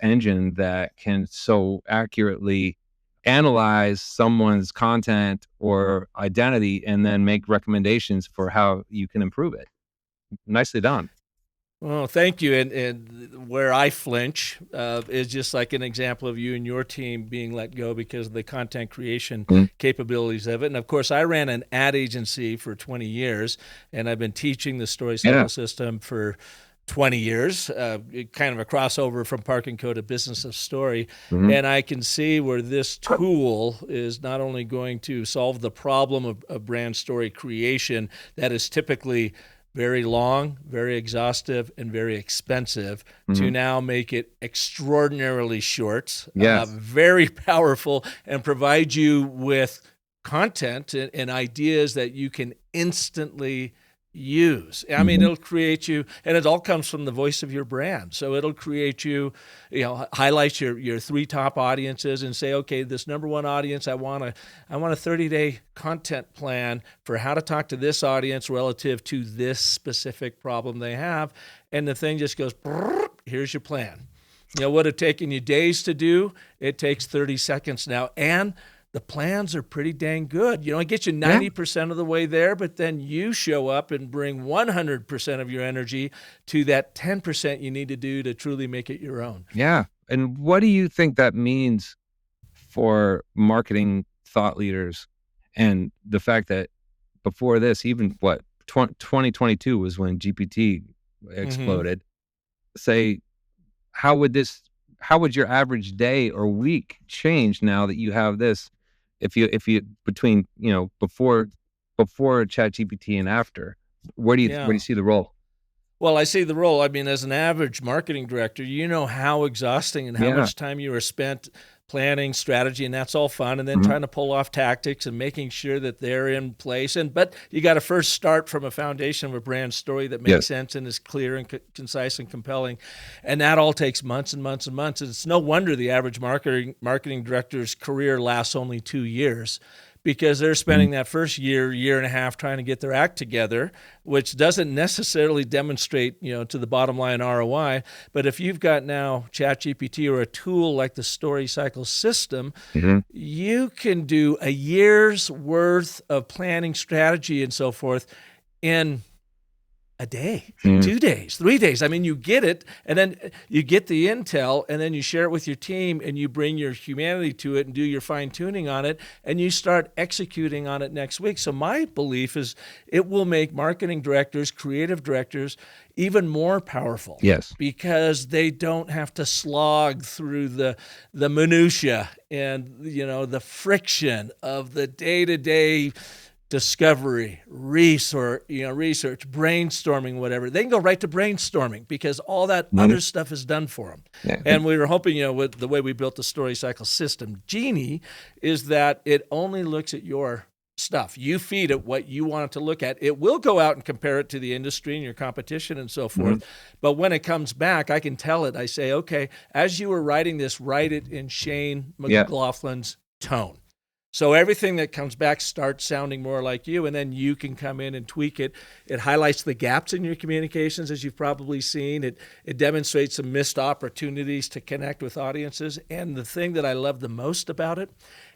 engine that can so accurately analyze someone's content or identity and then make recommendations for how you can improve it. Nicely done. Well, thank you. And where I flinch is just like an example of you and your team being let go because of the content creation capabilities of it. And of course, I ran an ad agency for 20 years, and I've been teaching the story cycle system for 20 years, kind of a crossover from Park and Co to Business of Story. Mhm. And I can see where this tool is not only going to solve the problem of brand story creation that is typically very long, very exhaustive, and very expensive, to Mhm. now make it extraordinarily short, Yes. very powerful, and provide you with content and ideas that you can instantly use. I mean, Mhm. it'll create you, and it all comes from the voice of your brand. So it'll create you, highlight your three top audiences and say, okay, this number one audience, I want a 30-day content plan for how to talk to this audience relative to this specific problem they have. And the thing just goes, here's your plan. Would have taken you days to do, it takes 30 seconds now. And the plans are pretty dang good. It gets you 90% of the way there, but then you show up and bring 100% of your energy to that 10% you need to do to truly make it your own. Yeah. And what do you think that means for marketing thought leaders? And the fact that before this, even 2022 was when GPT exploded. Say, how would your average day or week change now that you have this? If you between, before ChatGPT and after, where do you see the role? Well, I see the role. I mean, as an average marketing director, you know how exhausting and how much time you are spent planning strategy, and that's all fun, and then trying to pull off tactics and making sure that they're in place. But you got to first start from a foundation of a brand story that makes sense and is clear and concise and compelling, and that all takes months and months and months. And it's no wonder the average marketing director's career lasts only 2 years, because they're spending that first year and a half trying to get their act together, which doesn't necessarily demonstrate, to the bottom line ROI. But if you've got now ChatGPT or a tool like the Story Cycle system, you can do a year's worth of planning, strategy, and so forth in a day, 2 days, 3 days. I mean, you get it, and then you get the intel, and then you share it with your team, and you bring your humanity to it and do your fine tuning on it, and you start executing on it next week. So my belief is it will make marketing directors, creative directors, even more powerful. Yes. Because they don't have to slog through the minutia and, the friction of the day-to-day discovery, research, brainstorming, whatever. They can go right to brainstorming because all that other stuff is done for them. Yeah. And we were hoping, with the way we built the Story Cycle system, Genie, is that it only looks at your stuff. You feed it what you want it to look at. It will go out and compare it to the industry and your competition and so forth. But when it comes back, I can tell it, I say, okay, as you were writing this, write it in Shane McGlaughlин's tone. So everything that comes back starts sounding more like you, and then you can come in and tweak it. It highlights the gaps in your communications, as you've probably seen. It demonstrates some missed opportunities to connect with audiences. And the thing that I love the most about it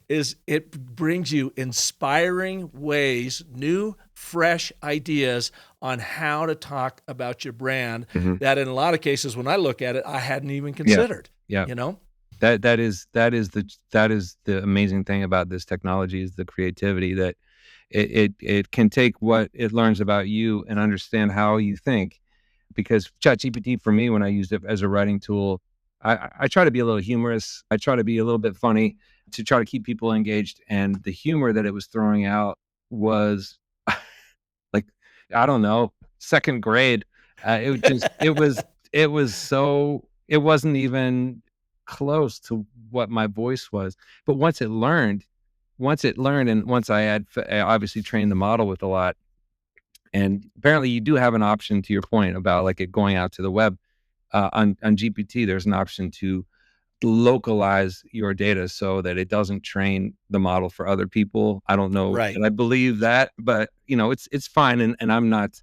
is it brings you inspiring ways, new, fresh ideas on how to talk about your brand that in a lot of cases, when I look at it, I hadn't even considered. Yeah. That is the amazing thing about this technology, is the creativity that it can take what it learns about you and understand how you think. Because ChatGPT, for me, when I used it as a writing tool, I try to be a little humorous. I try to be a little bit funny to try to keep people engaged. And the humor that it was throwing out was like, I don't know, second grade. It wasn't even close to what my voice was. But once it learned, and once I obviously trained the model with a lot, and apparently you do have an option, to your point about like it going out to the web, on GPT, there's an option to localize your data so that it doesn't train the model for other people. I don't know. Right. And I believe that, but it's fine. And I'm not,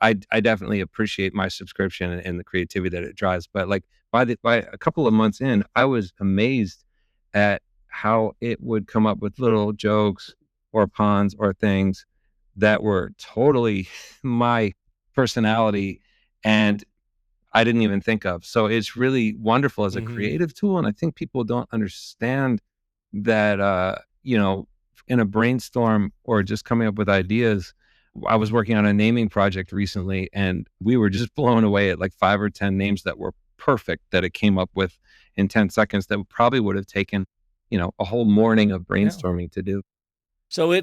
I definitely appreciate my subscription and the creativity that it drives. But like by a couple of months in, I was amazed at how it would come up with little jokes or puns or things that were totally my personality and I didn't even think of. So it's really wonderful as a creative tool. And I think people don't understand that, in a brainstorm or just coming up with ideas, I was working on a naming project recently, and we were just blown away at like 5 or 10 names that were perfect that it came up with in 10 seconds that probably would have taken, a whole morning of Yeah. brainstorming to do. So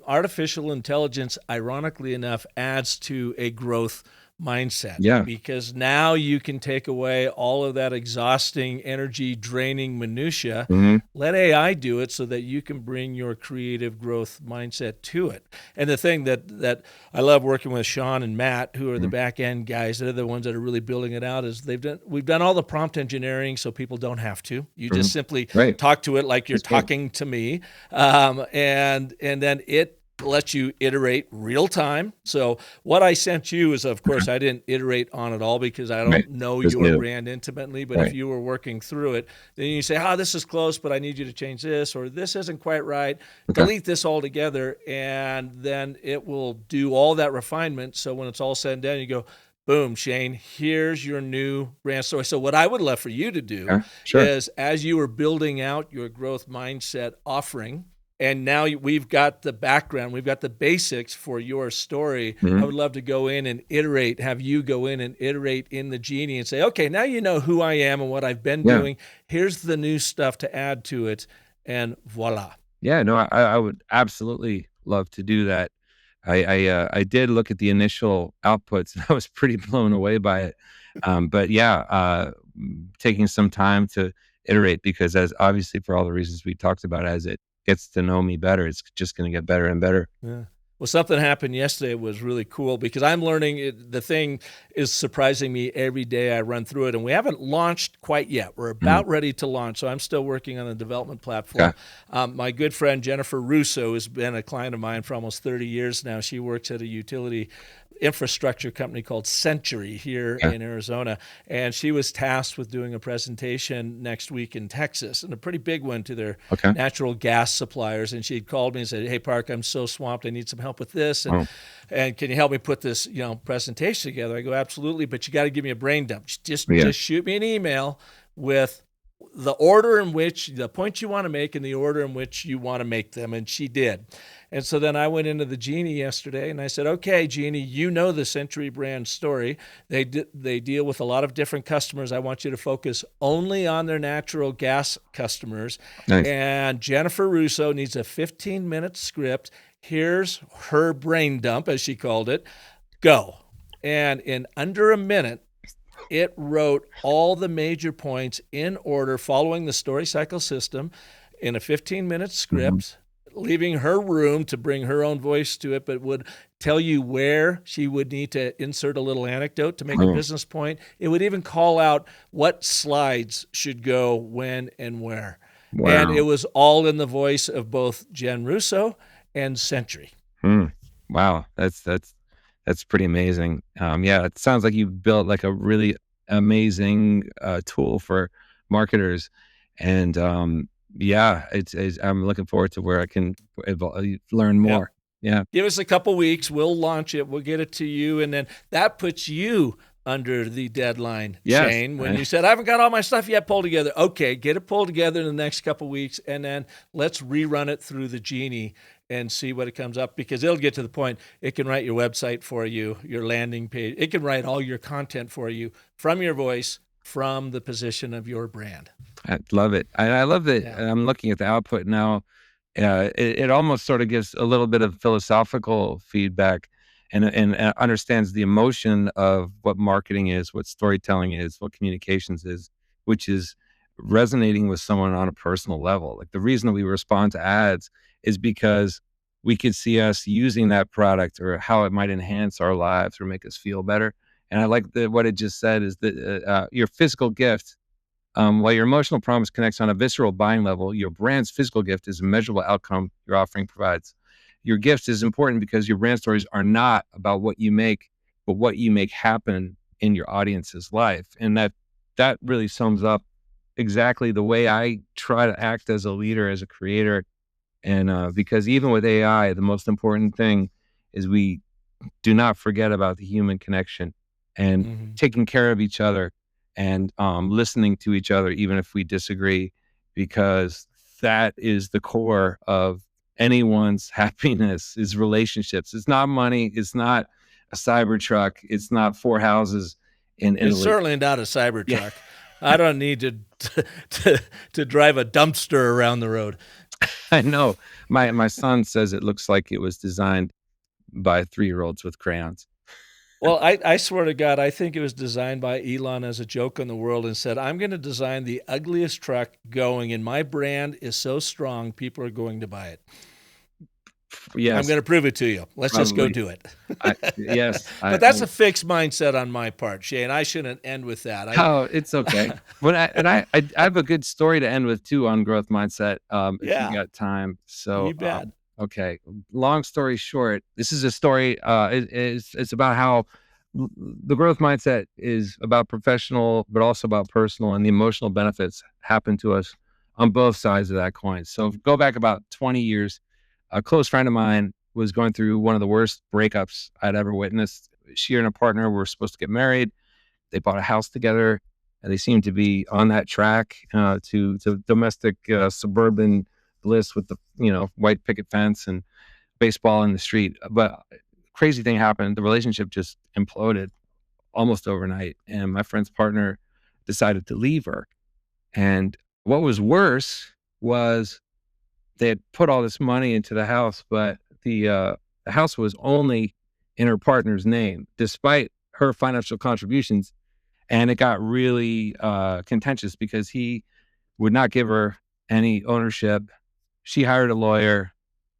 artificial intelligence, ironically enough, adds to a growth mindset, Yeah. because now you can take away all of that exhausting, energy draining minutia. Hmm. Let AI do it so that you can bring your creative growth mindset to it. And the thing that I love working with Sean and Matt, who are the back end guys, they're the ones that are really building it out, is we've done all the prompt engineering so people don't have to. You just simply Right. talk to it like you're That's great. talking to me. And then it lets you iterate real time. So what I sent you is, of course, I didn't iterate on it all because I don't Right. know It's your new. brand intimately. But if Right. you were working through it, then you say, this is close, but I need you to change this, or this isn't quite right. Okay. Delete this altogether. And then it will do all that refinement. So when it's all said and done, you go, boom, Shane, here's your new brand story. So what I would love for you to do Sure. is, as you were building out your growth mindset offering, and now we've got the background, we've got the basics for your story. I would love to go in and have you go in and iterate in the Genie and say, okay, now you know who I am and what I've been doing. Here's the new stuff to add to it. And voila. Yeah, no, I would absolutely love to do that. I did look at the initial outputs and I was pretty blown away by it. But taking some time to iterate, because as obviously for all the reasons we talked about, as it gets to know me better, it's just going to get better and better. Yeah. Well, something happened yesterday was really cool, because I'm learning the thing is surprising me every day I run through it, and we haven't launched quite yet. We're about ready to launch, so I'm still working on the development platform. Okay. My good friend Jennifer Russo has been a client of mine for almost 30 years now. She works at a utility infrastructure company called Century here in Arizona, and she was tasked with doing a presentation next week in Texas, and a pretty big one to their natural gas suppliers. And she had called me and said, "Hey, Park, I'm so swamped. I need some help with this, and can you help me put this presentation together?" I go, "Absolutely, but you got to give me a brain dump. Just shoot me an email with the order in which the points you want to make and the order in which you want to make them." And she did. And so then I went into the Genie yesterday and I said, "Okay, Genie, you know the Century brand story. They deal with a lot of different customers. I want you to focus only on their natural gas customers." Nice. And Jennifer Russo needs a 15-minute script. Here's her brain dump, as she called it. Go. And in under a minute, it wrote all the major points in order, following the story cycle system in a 15-minute script, leaving her room to bring her own voice to it, but would tell you where she would need to insert a little anecdote to make a business point. It would even call out what slides should go when and where. Wow. And it was all in the voice of both Jen Russo and Century. Wow. That's pretty amazing. It sounds like you've built like a really amazing tool for marketers. And I'm looking forward to where I can learn more. Yeah. Give us a couple weeks. We'll launch it. We'll get it to you. And then that puts you under the deadline, Shane, when you said, "I haven't got all my stuff yet pulled together." Okay, get it pulled together in the next couple weeks, and then let's rerun it through the Genie and see what it comes up, because it'll get to the point it can write your website for you, your landing page. It can write all your content for you from your voice, from the position of your brand. I love it. I love that. I'm looking at the output now. It almost sort of gives a little bit of philosophical feedback, and understands the emotion of what marketing is, what storytelling is, what communications is, which is resonating with someone on a personal level. Like the reason that we respond to ads is because we could see us using that product or how it might enhance our lives or make us feel better. And I like what it just said is that your physical gift, while your emotional promise connects on a visceral buying level, your brand's physical gift is a measurable outcome your offering provides. Your gift is important because your brand stories are not about what you make, but what you make happen in your audience's life. And that really sums up exactly the way I try to act as a leader, as a creator. And because even with AI, the most important thing is we do not forget about the human connection and taking care of each other and listening to each other, even if we disagree, because that is the core of anyone's happiness is relationships. It's not money. It's not a Cybertruck. It's not 4 houses in It's Italy. certainly not a Yeah, Cybertruck. I don't need to drive a dumpster around the road. I know. My son says it looks like it was designed by 3-year-olds with crayons. Well, I swear to God, I think it was designed by Elon as a joke on the world and said, I'm going to design the ugliest truck going, and my brand is so strong, people are going to buy it. I'm Yes, going to prove it to you. Let's just go probably. do it. Yes. But that's a fixed mindset on my part, Shane. I shouldn't end with that. Oh, it's okay. But I have a good story to end with too on growth mindset, if you Yeah, got time. So, you bet. okay. Long story short, this is a story. It's about how the growth mindset is about professional, but also about personal, and the emotional benefits happen to us on both sides of that coin. So, go back about 20 years. A close friend of mine was going through one of the worst breakups I'd ever witnessed. She and a partner were supposed to get married. They bought a house together, and they seemed to be on that track to domestic suburban bliss with the white picket fence and baseball in the street. But crazy thing happened. The relationship just imploded almost overnight, and my friend's partner decided to leave her. And what was worse was they had put all this money into the house, but the house was only in her partner's name, despite her financial contributions. And it got really contentious because he would not give her any ownership. She hired a lawyer.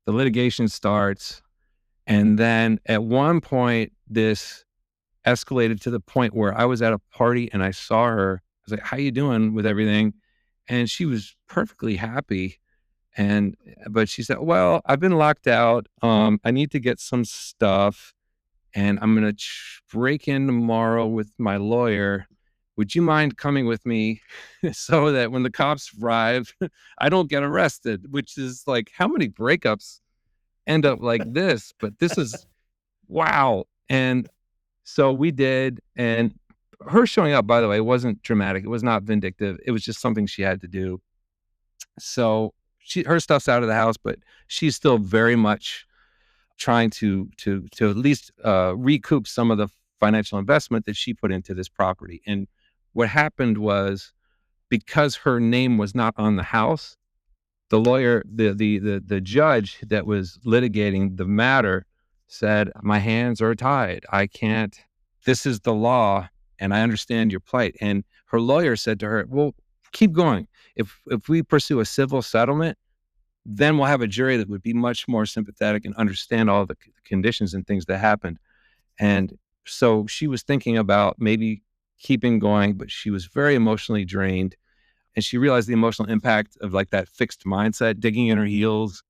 The litigation starts. And then at one point, this escalated to the point where I was at a party and I saw her. I was like, "How you doing with everything?" And she was perfectly happy. But she said, "Well, I've been locked out. I need to get some stuff, and I'm going to break in tomorrow with my lawyer. Would you mind coming with me so that when the cops arrive, I don't get arrested?" Which is like, how many breakups end up like this? But this is wow. And so we did. And her showing up, by the way, wasn't dramatic. It was not vindictive. It was just something she had to do. So her stuff's out of the house, but she's still very much trying to at least recoup some of the financial investment that she put into this property. And what happened was, because her name was not on the house, the lawyer, the judge that was litigating the matter said, "My hands are tied. I can't. This is the law, and I understand your plight." And her lawyer said to her, "Well, keep going. If we pursue a civil settlement, then we'll have a jury that would be much more sympathetic and understand all the conditions and things that happened." And so she was thinking about maybe keeping going, but she was very emotionally drained. And she realized the emotional impact of like that fixed mindset, digging in her heels,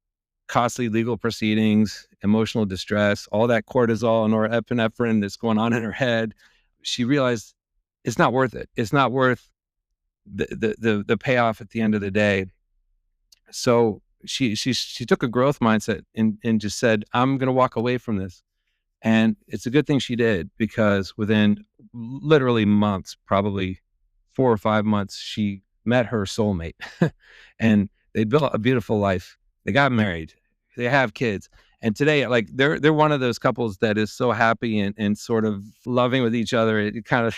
costly legal proceedings, emotional distress, all that cortisol and norepinephrine that's going on in her head. She realized it's not worth it. It's not worth the payoff at the end of the day. So she took a growth mindset and just said, "I'm going to walk away from this." And it's a good thing she did, because within literally months, probably 4 or 5 months, she met her soulmate and they built a beautiful life. They got married. They have kids. And today, like they're one of those couples that is so happy and sort of loving with each other. It kind of,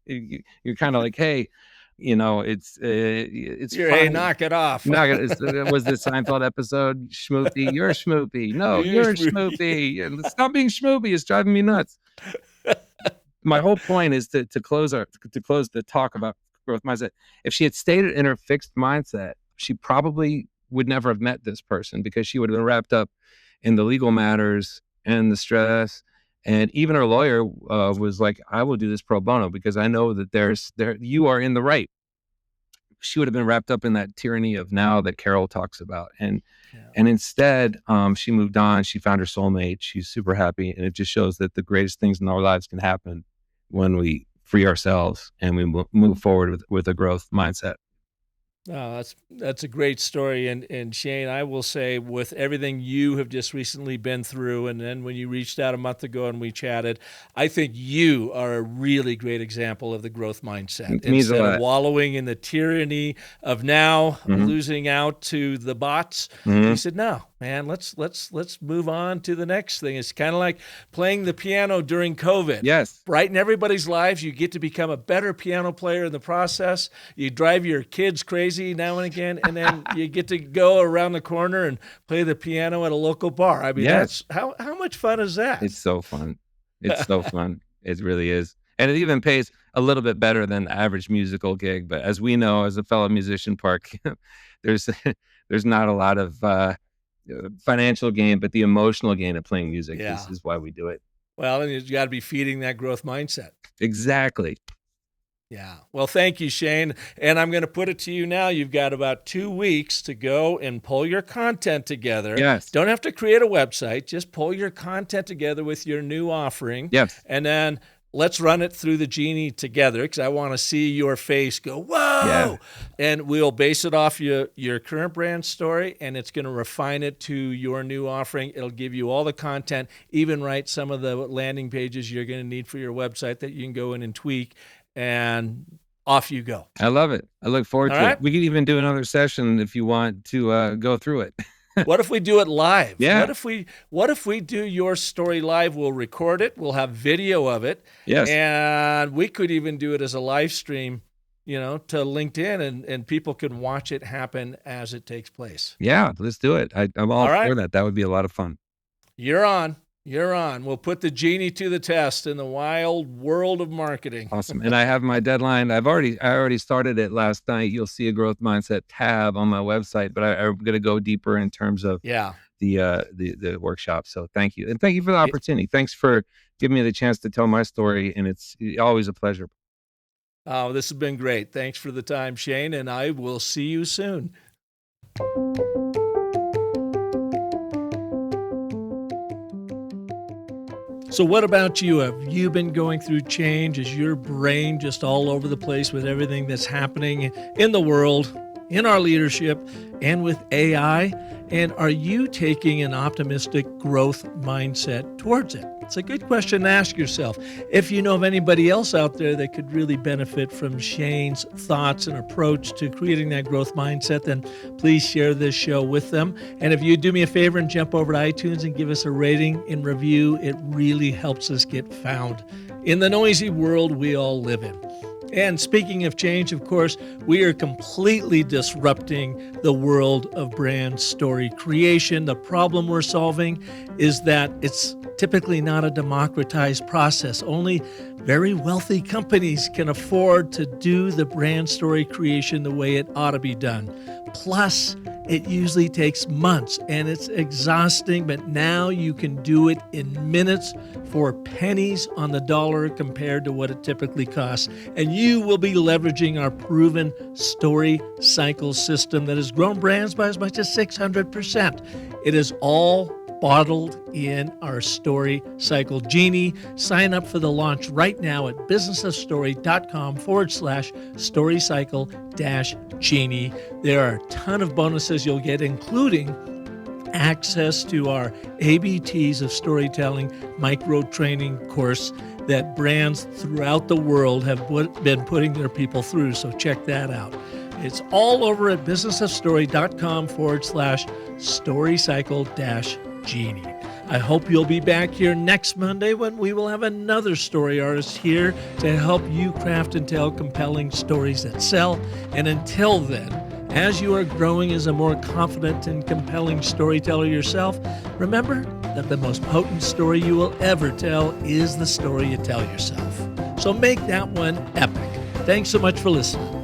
you're kind of like, hey, it's Hey, fine. knock it off. Was this Seinfeld episode, Schmoopy? You're a Schmoopy. No, you're a Schmoopy. Stop being Schmoopy. It's driving me nuts. My whole point is to close the talk about growth mindset. If she had stayed in her fixed mindset, she probably would never have met this person, because she would have been wrapped up in the legal matters and the stress. And even her lawyer was like, "I will do this pro bono because I know that you are in the right." She would have been wrapped up in that tyranny of now that Carol talks about. And instead, she moved on. She found her soulmate. She's super happy. And it just shows that the greatest things in our lives can happen when we free ourselves and we move forward with a growth mindset. Oh, that's a great story. And Shane, I will say, with everything you have just recently been through, and then when you reached out a month ago and we chatted, I think you are a really great example of the growth mindset. Instead of wallowing in the tyranny of now, losing out to the bots, you said, "No, man, let's move on to the next thing. It's kind of like playing the piano during COVID. Yes. Brighten everybody's lives. You get to become a better piano player in the process. You drive your kids crazy now and again, and then you get to go around the corner and play the piano at a local bar. I mean, Yes. that's how much fun is that? It's so fun. It's so fun. It really is. And it even pays a little bit better than the average musical gig. But as we know, as a fellow musician, Park, there's not a lot of financial gain, but the emotional gain of playing music is why we do it. Well, and you got to be feeding that growth mindset. Exactly. Yeah. Well, thank you, Shane. And I'm going to put it to you now. You've got about 2 weeks to go and pull your content together. Yes. Don't have to create a website. Just pull your content together with your new offering. Yes. And then let's run it through the Genie together, because I want to see your face go, whoa. Yeah. And we'll base it off your current brand story, and it's going to refine it to your new offering. It'll give you all the content, even write some of the landing pages you're going to need for your website that you can go in and tweak, and off you go. I love it. I look forward to it. We could even do another session if you want to go through it. What if we do it live? Yeah. What if we do your story live? We'll record it. We'll have video of it. Yes. And we could even do it as a live stream, to LinkedIn, and people can watch it happen as it takes place. Yeah, let's do it. I'm all for that. That would be a lot of fun. You're on. We'll put the Genie to the test in the wild world of marketing. Awesome. And I have my deadline. I already started it last night. You'll see a growth mindset tab on my website, but I'm going to go deeper in terms of the workshop. So thank you. And thank you for the opportunity. Thanks for giving me the chance to tell my story. And it's always a pleasure. Oh, this has been great. Thanks for the time, Shane. And I will see you soon. So what about you? Have you been going through change? Is your brain just all over the place with everything that's happening in the world, in our leadership, and with AI? And are you taking an optimistic growth mindset towards it? It's a good question to ask yourself. If you know of anybody else out there that could really benefit from Shane's thoughts and approach to creating that growth mindset, then please share this show with them. And if you do me a favor and jump over to iTunes and give us a rating and review, it really helps us get found in the noisy world we all live in. And speaking of change, of course, we are completely disrupting the world of brand story creation. The problem we're solving is that it's typically not a democratized process. Only very wealthy companies can afford to do the brand story creation the way it ought to be done. Plus, it usually takes months and it's exhausting, but now you can do it in minutes for pennies on the dollar compared to what it typically costs. And you will be leveraging our proven story cycle system that has grown brands by as much as 600%. It is all bottled in our Story Cycle Genie. Sign up for the launch right now at businessofstory.com/storycycle-genie. There are a ton of bonuses you'll get, including access to our ABTs of Storytelling micro training course that brands throughout the world have been putting their people through. So check that out. It's all over at businessofstory.com/storycycle-genie. I hope you'll be back here next Monday when we will have another story artist here to help you craft and tell compelling stories that sell. And until then, as you are growing as a more confident and compelling storyteller yourself, remember that the most potent story you will ever tell is the story you tell yourself. So make that one epic. Thanks so much for listening.